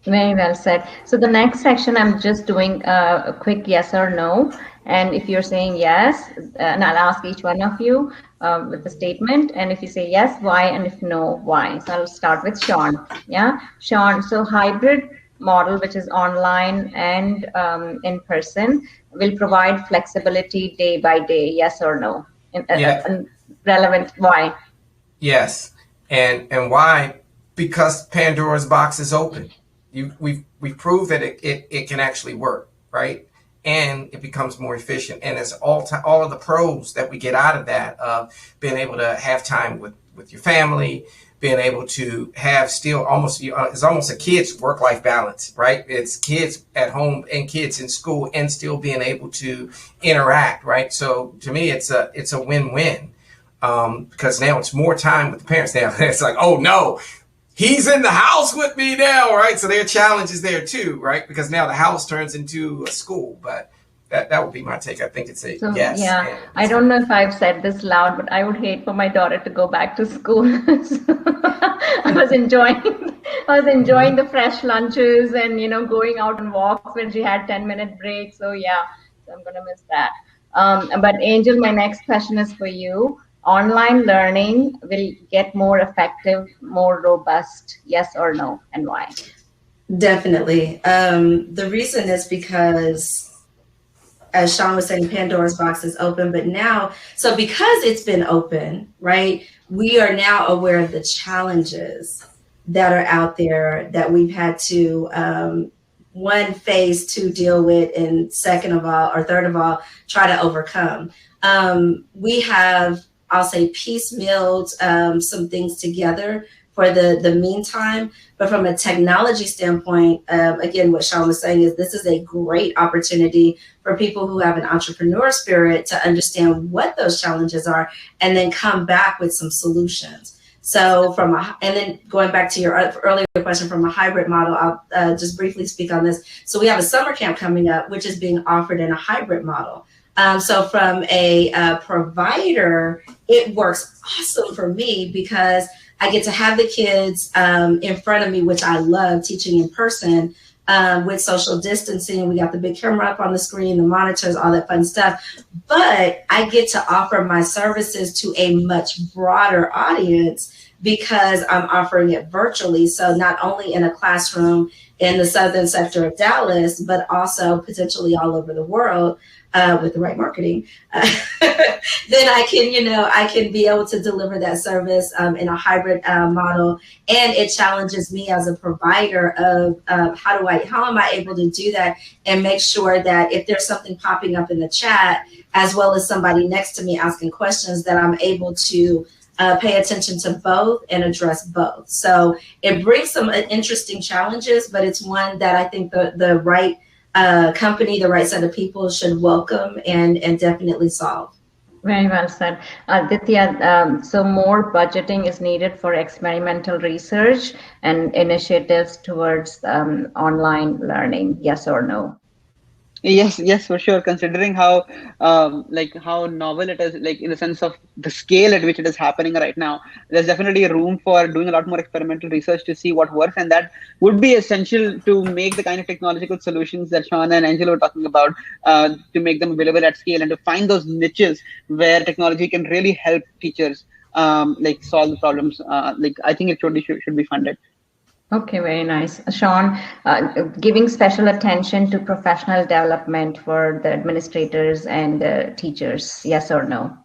Very well said. So the next section, I'm just doing a quick yes or no. And if you're saying yes, and I'll ask each one of you with the statement. And if you say yes, why? And if no, why? So I'll start with Sean. Yeah, Sean. So hybrid model, which is online and in person, will provide flexibility day by day. Yes or no? And relevant. Why? Yes. And why? Because Pandora's box is open. We've proved that it can actually work, right? And it becomes more efficient. And it's all of the pros that we get out of that, of being able to have time with your family, being able to have still almost, it's almost a kid's work-life balance, right? It's kids at home and kids in school and still being able to interact, right? So to me, it's a win-win. Because now it's more time with the parents. Now it's like, oh no, he's in the house with me now, right? So there are challenges there too, right? Because now the house turns into a school. But that would be my take. I think it's a yes. Yeah, I don't know if I've said this loud, but I would hate for my daughter to go back to school. I was enjoying the fresh lunches and going out on walks when she had 10-minute breaks. So yeah, so I'm gonna miss that. But Angel, my next question is for you. Online learning will get more effective, more robust, yes or no, and why? Definitely. The reason is because, as Sean was saying, Pandora's box is open, but now, so because it's been open, right, we are now aware of the challenges that are out there that we've had to, one, face, to deal with, and second of all, or third of all, try to overcome. We have, I'll say, piecemealed some things together for the meantime. But from a technology standpoint, again, what Sean was saying is this is a great opportunity for people who have an entrepreneur spirit to understand what those challenges are and then come back with some solutions. So and then going back to your earlier question, from a hybrid model, I'll just briefly speak on this. So we have a summer camp coming up, which is being offered in a hybrid model. So from a provider, it works awesome for me because I get to have the kids in front of me, which I love teaching in person with social distancing. We got the big camera up on the screen, the monitors, all that fun stuff. But I get to offer my services to a much broader audience because I'm offering it virtually. So not only in a classroom in the southern sector of Dallas, but also potentially all over the world. With the right marketing, then I can be able to deliver that service in a hybrid model. And it challenges me as a provider of how am I able to do that and make sure that if there's something popping up in the chat, as well as somebody next to me asking questions, that I'm able to pay attention to both and address both. So it brings some interesting challenges, but it's one that I think the right company, the right set of people should welcome and definitely solve. Very well said. Ditya, so more budgeting is needed for experimental research and initiatives towards online learning, yes or no? Yes, for sure. Considering how how novel it is, like in the sense of the scale at which it is happening right now, there's definitely room for doing a lot more experimental research to see what works, and that would be essential to make the kind of technological solutions that Sean and Angelo were talking about, to make them available at scale and to find those niches where technology can really help teachers solve the problems. I think it should be funded. Okay, very nice. Sean, giving special attention to professional development for the administrators and teachers, yes or no?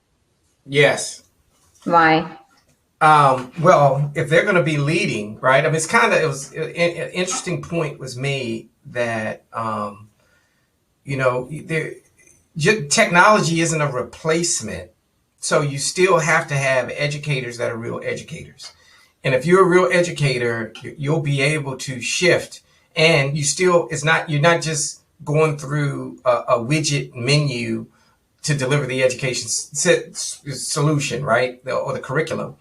Yes. Why? Well, if they're going to be leading, right? I mean, it was an interesting point was made that, technology isn't a replacement. So you still have to have educators that are real educators. And if you're a real educator, you'll be able to shift, and you're not just going through a widget menu to deliver the education solution, right? Or the curriculum.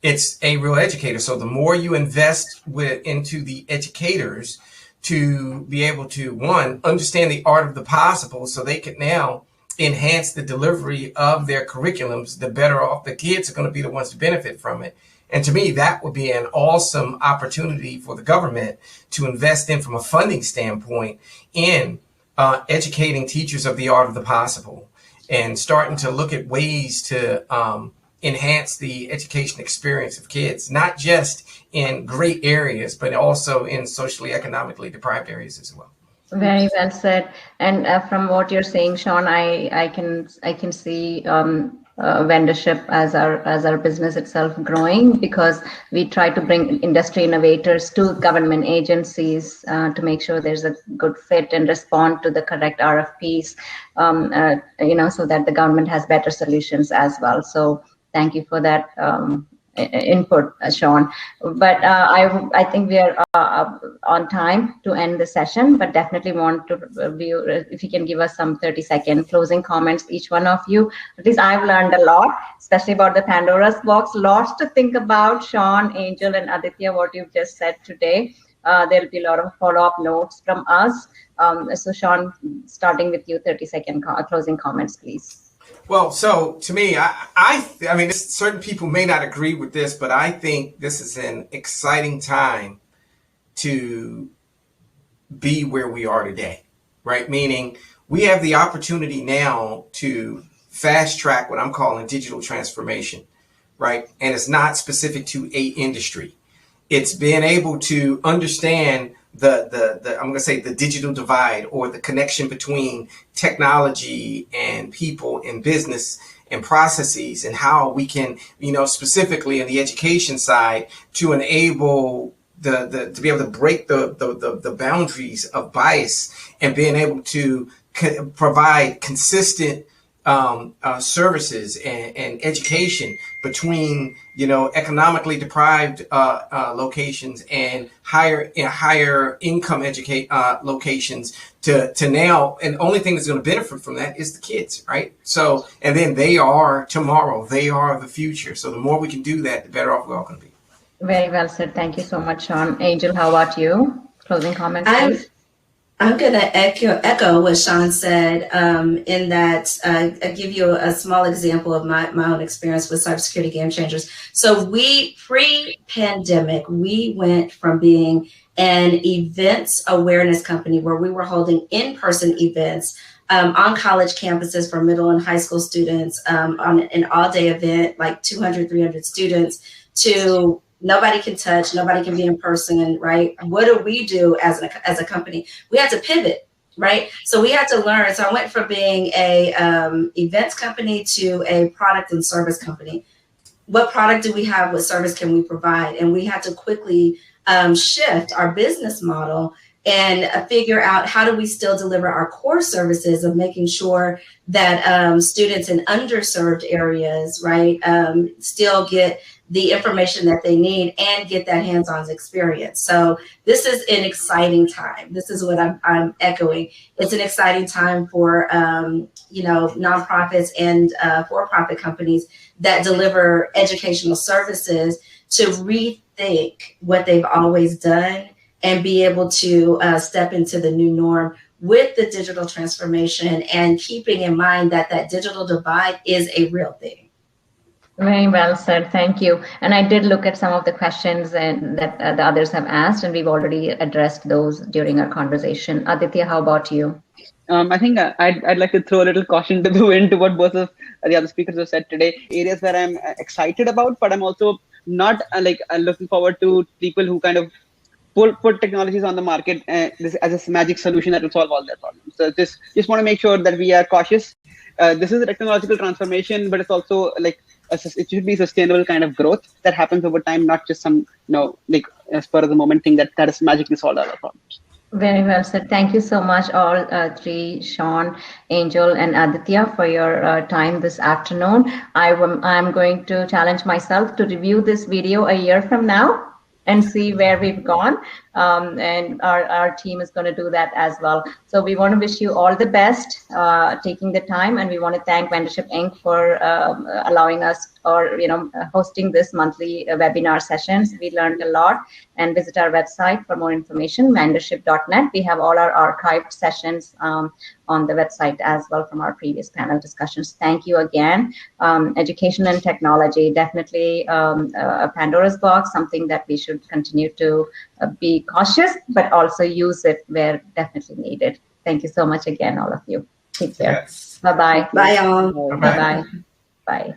It's a real educator. So the more you invest into the educators to be able to, one, understand the art of the possible so they can now enhance the delivery of their curriculums, the better off the kids are going to be the ones to benefit from it. And to me, that would be an awesome opportunity for the government to invest in from a funding standpoint in educating teachers of the art of the possible and starting to look at ways to enhance the education experience of kids, not just in great areas, but also in socially, economically deprived areas as well. Very well said. And from what you're saying, Sean, I can see vendorship as our business itself growing, because we try to bring industry innovators to government agencies to make sure there's a good fit and respond to the correct RFPs, so that the government has better solutions as well. So thank you for that input, Sean. But I think we are on time to end the session, but definitely want to review, if you can give us some 30-second closing comments, each one of you. At least I've learned a lot, especially about the Pandora's box. Lots to think about, Sean, Angel, and Aditya, what you've just said today. There'll be a lot of follow-up notes from us. So Sean, starting with you, 30-second closing comments, please. Well, so to me, I mean, certain people may not agree with this, but I think this is an exciting time to be where we are today, right? Meaning we have the opportunity now to fast track what I'm calling digital transformation, right? And it's not specific to a industry. It's being able to understand the I'm going to say the digital divide, or the connection between technology and people and business and processes, and how we can, specifically in the education side, to enable to be able to break the boundaries of bias, and being able to provide consistent services and education between economically deprived locations and higher income locations to now, and the only thing that's going to benefit from that is the kids, right? So, and then they are tomorrow, they are the future. So the more we can do that, the better off we're all going to be. Very well said. Thank you so much, Sean. Angel, how about you? Closing comments, please. I'm going to echo what Sean said, in that I'll give you a small example of my own experience with Cybersecurity Game Changers. So pre-pandemic, we went from being an events awareness company where we were holding in-person events on college campuses for middle and high school students, on an all-day event, like 200, 300 students, to nobody can touch, nobody can be in person, right? What do we do as a company? We had to pivot, right? So we had to learn. So I went from being a events company to a product and service company. What product do we have? What service can we provide? And we had to quickly shift our business model and figure out, how do we still deliver our core services of making sure that students in underserved areas, right, still get the information that they need and get that hands-on experience. So this is an exciting time. This is what I'm echoing. It's an exciting time for nonprofits and for-profit companies that deliver educational services to rethink what they've always done and be able to step into the new norm with the digital transformation, and keeping in mind that digital divide is a real thing. Very well said. Thank you. And I did look at some of the questions that the others have asked, and we've already addressed those during our conversation. Aditya, how about you? I think I'd like to throw a little caution to the wind to what both of the other speakers have said today. Areas where I'm excited about, but I'm also not looking forward to people who kind of put technologies on the market as a magic solution that will solve all their problems. So just want to make sure that we are cautious. This is a technological transformation, but it's also it should be sustainable kind of growth that happens over time, not just some, as per the moment thing that has magically solved all our problems. Very well said. Thank you so much, all three, Sean, Angel, and Aditya, for your time this afternoon. I'm going to challenge myself to review this video a year from now and see where we've gone. And our team is going to do that as well. So we want to wish you all the best, taking the time, and we want to thank Mentorship Inc. for allowing us, or hosting this monthly webinar sessions. We learned a lot, and visit our website for more information, mentorship.net. We have all our archived sessions on the website as well from our previous panel discussions. Thank you again. Education and technology, definitely a Pandora's box, something that we should continue to be cautious, but also use it where definitely needed. Thank you so much again, all of you. Take care. Yes. Bye-bye. Bye, y'all. Bye-bye. Bye-bye. Bye.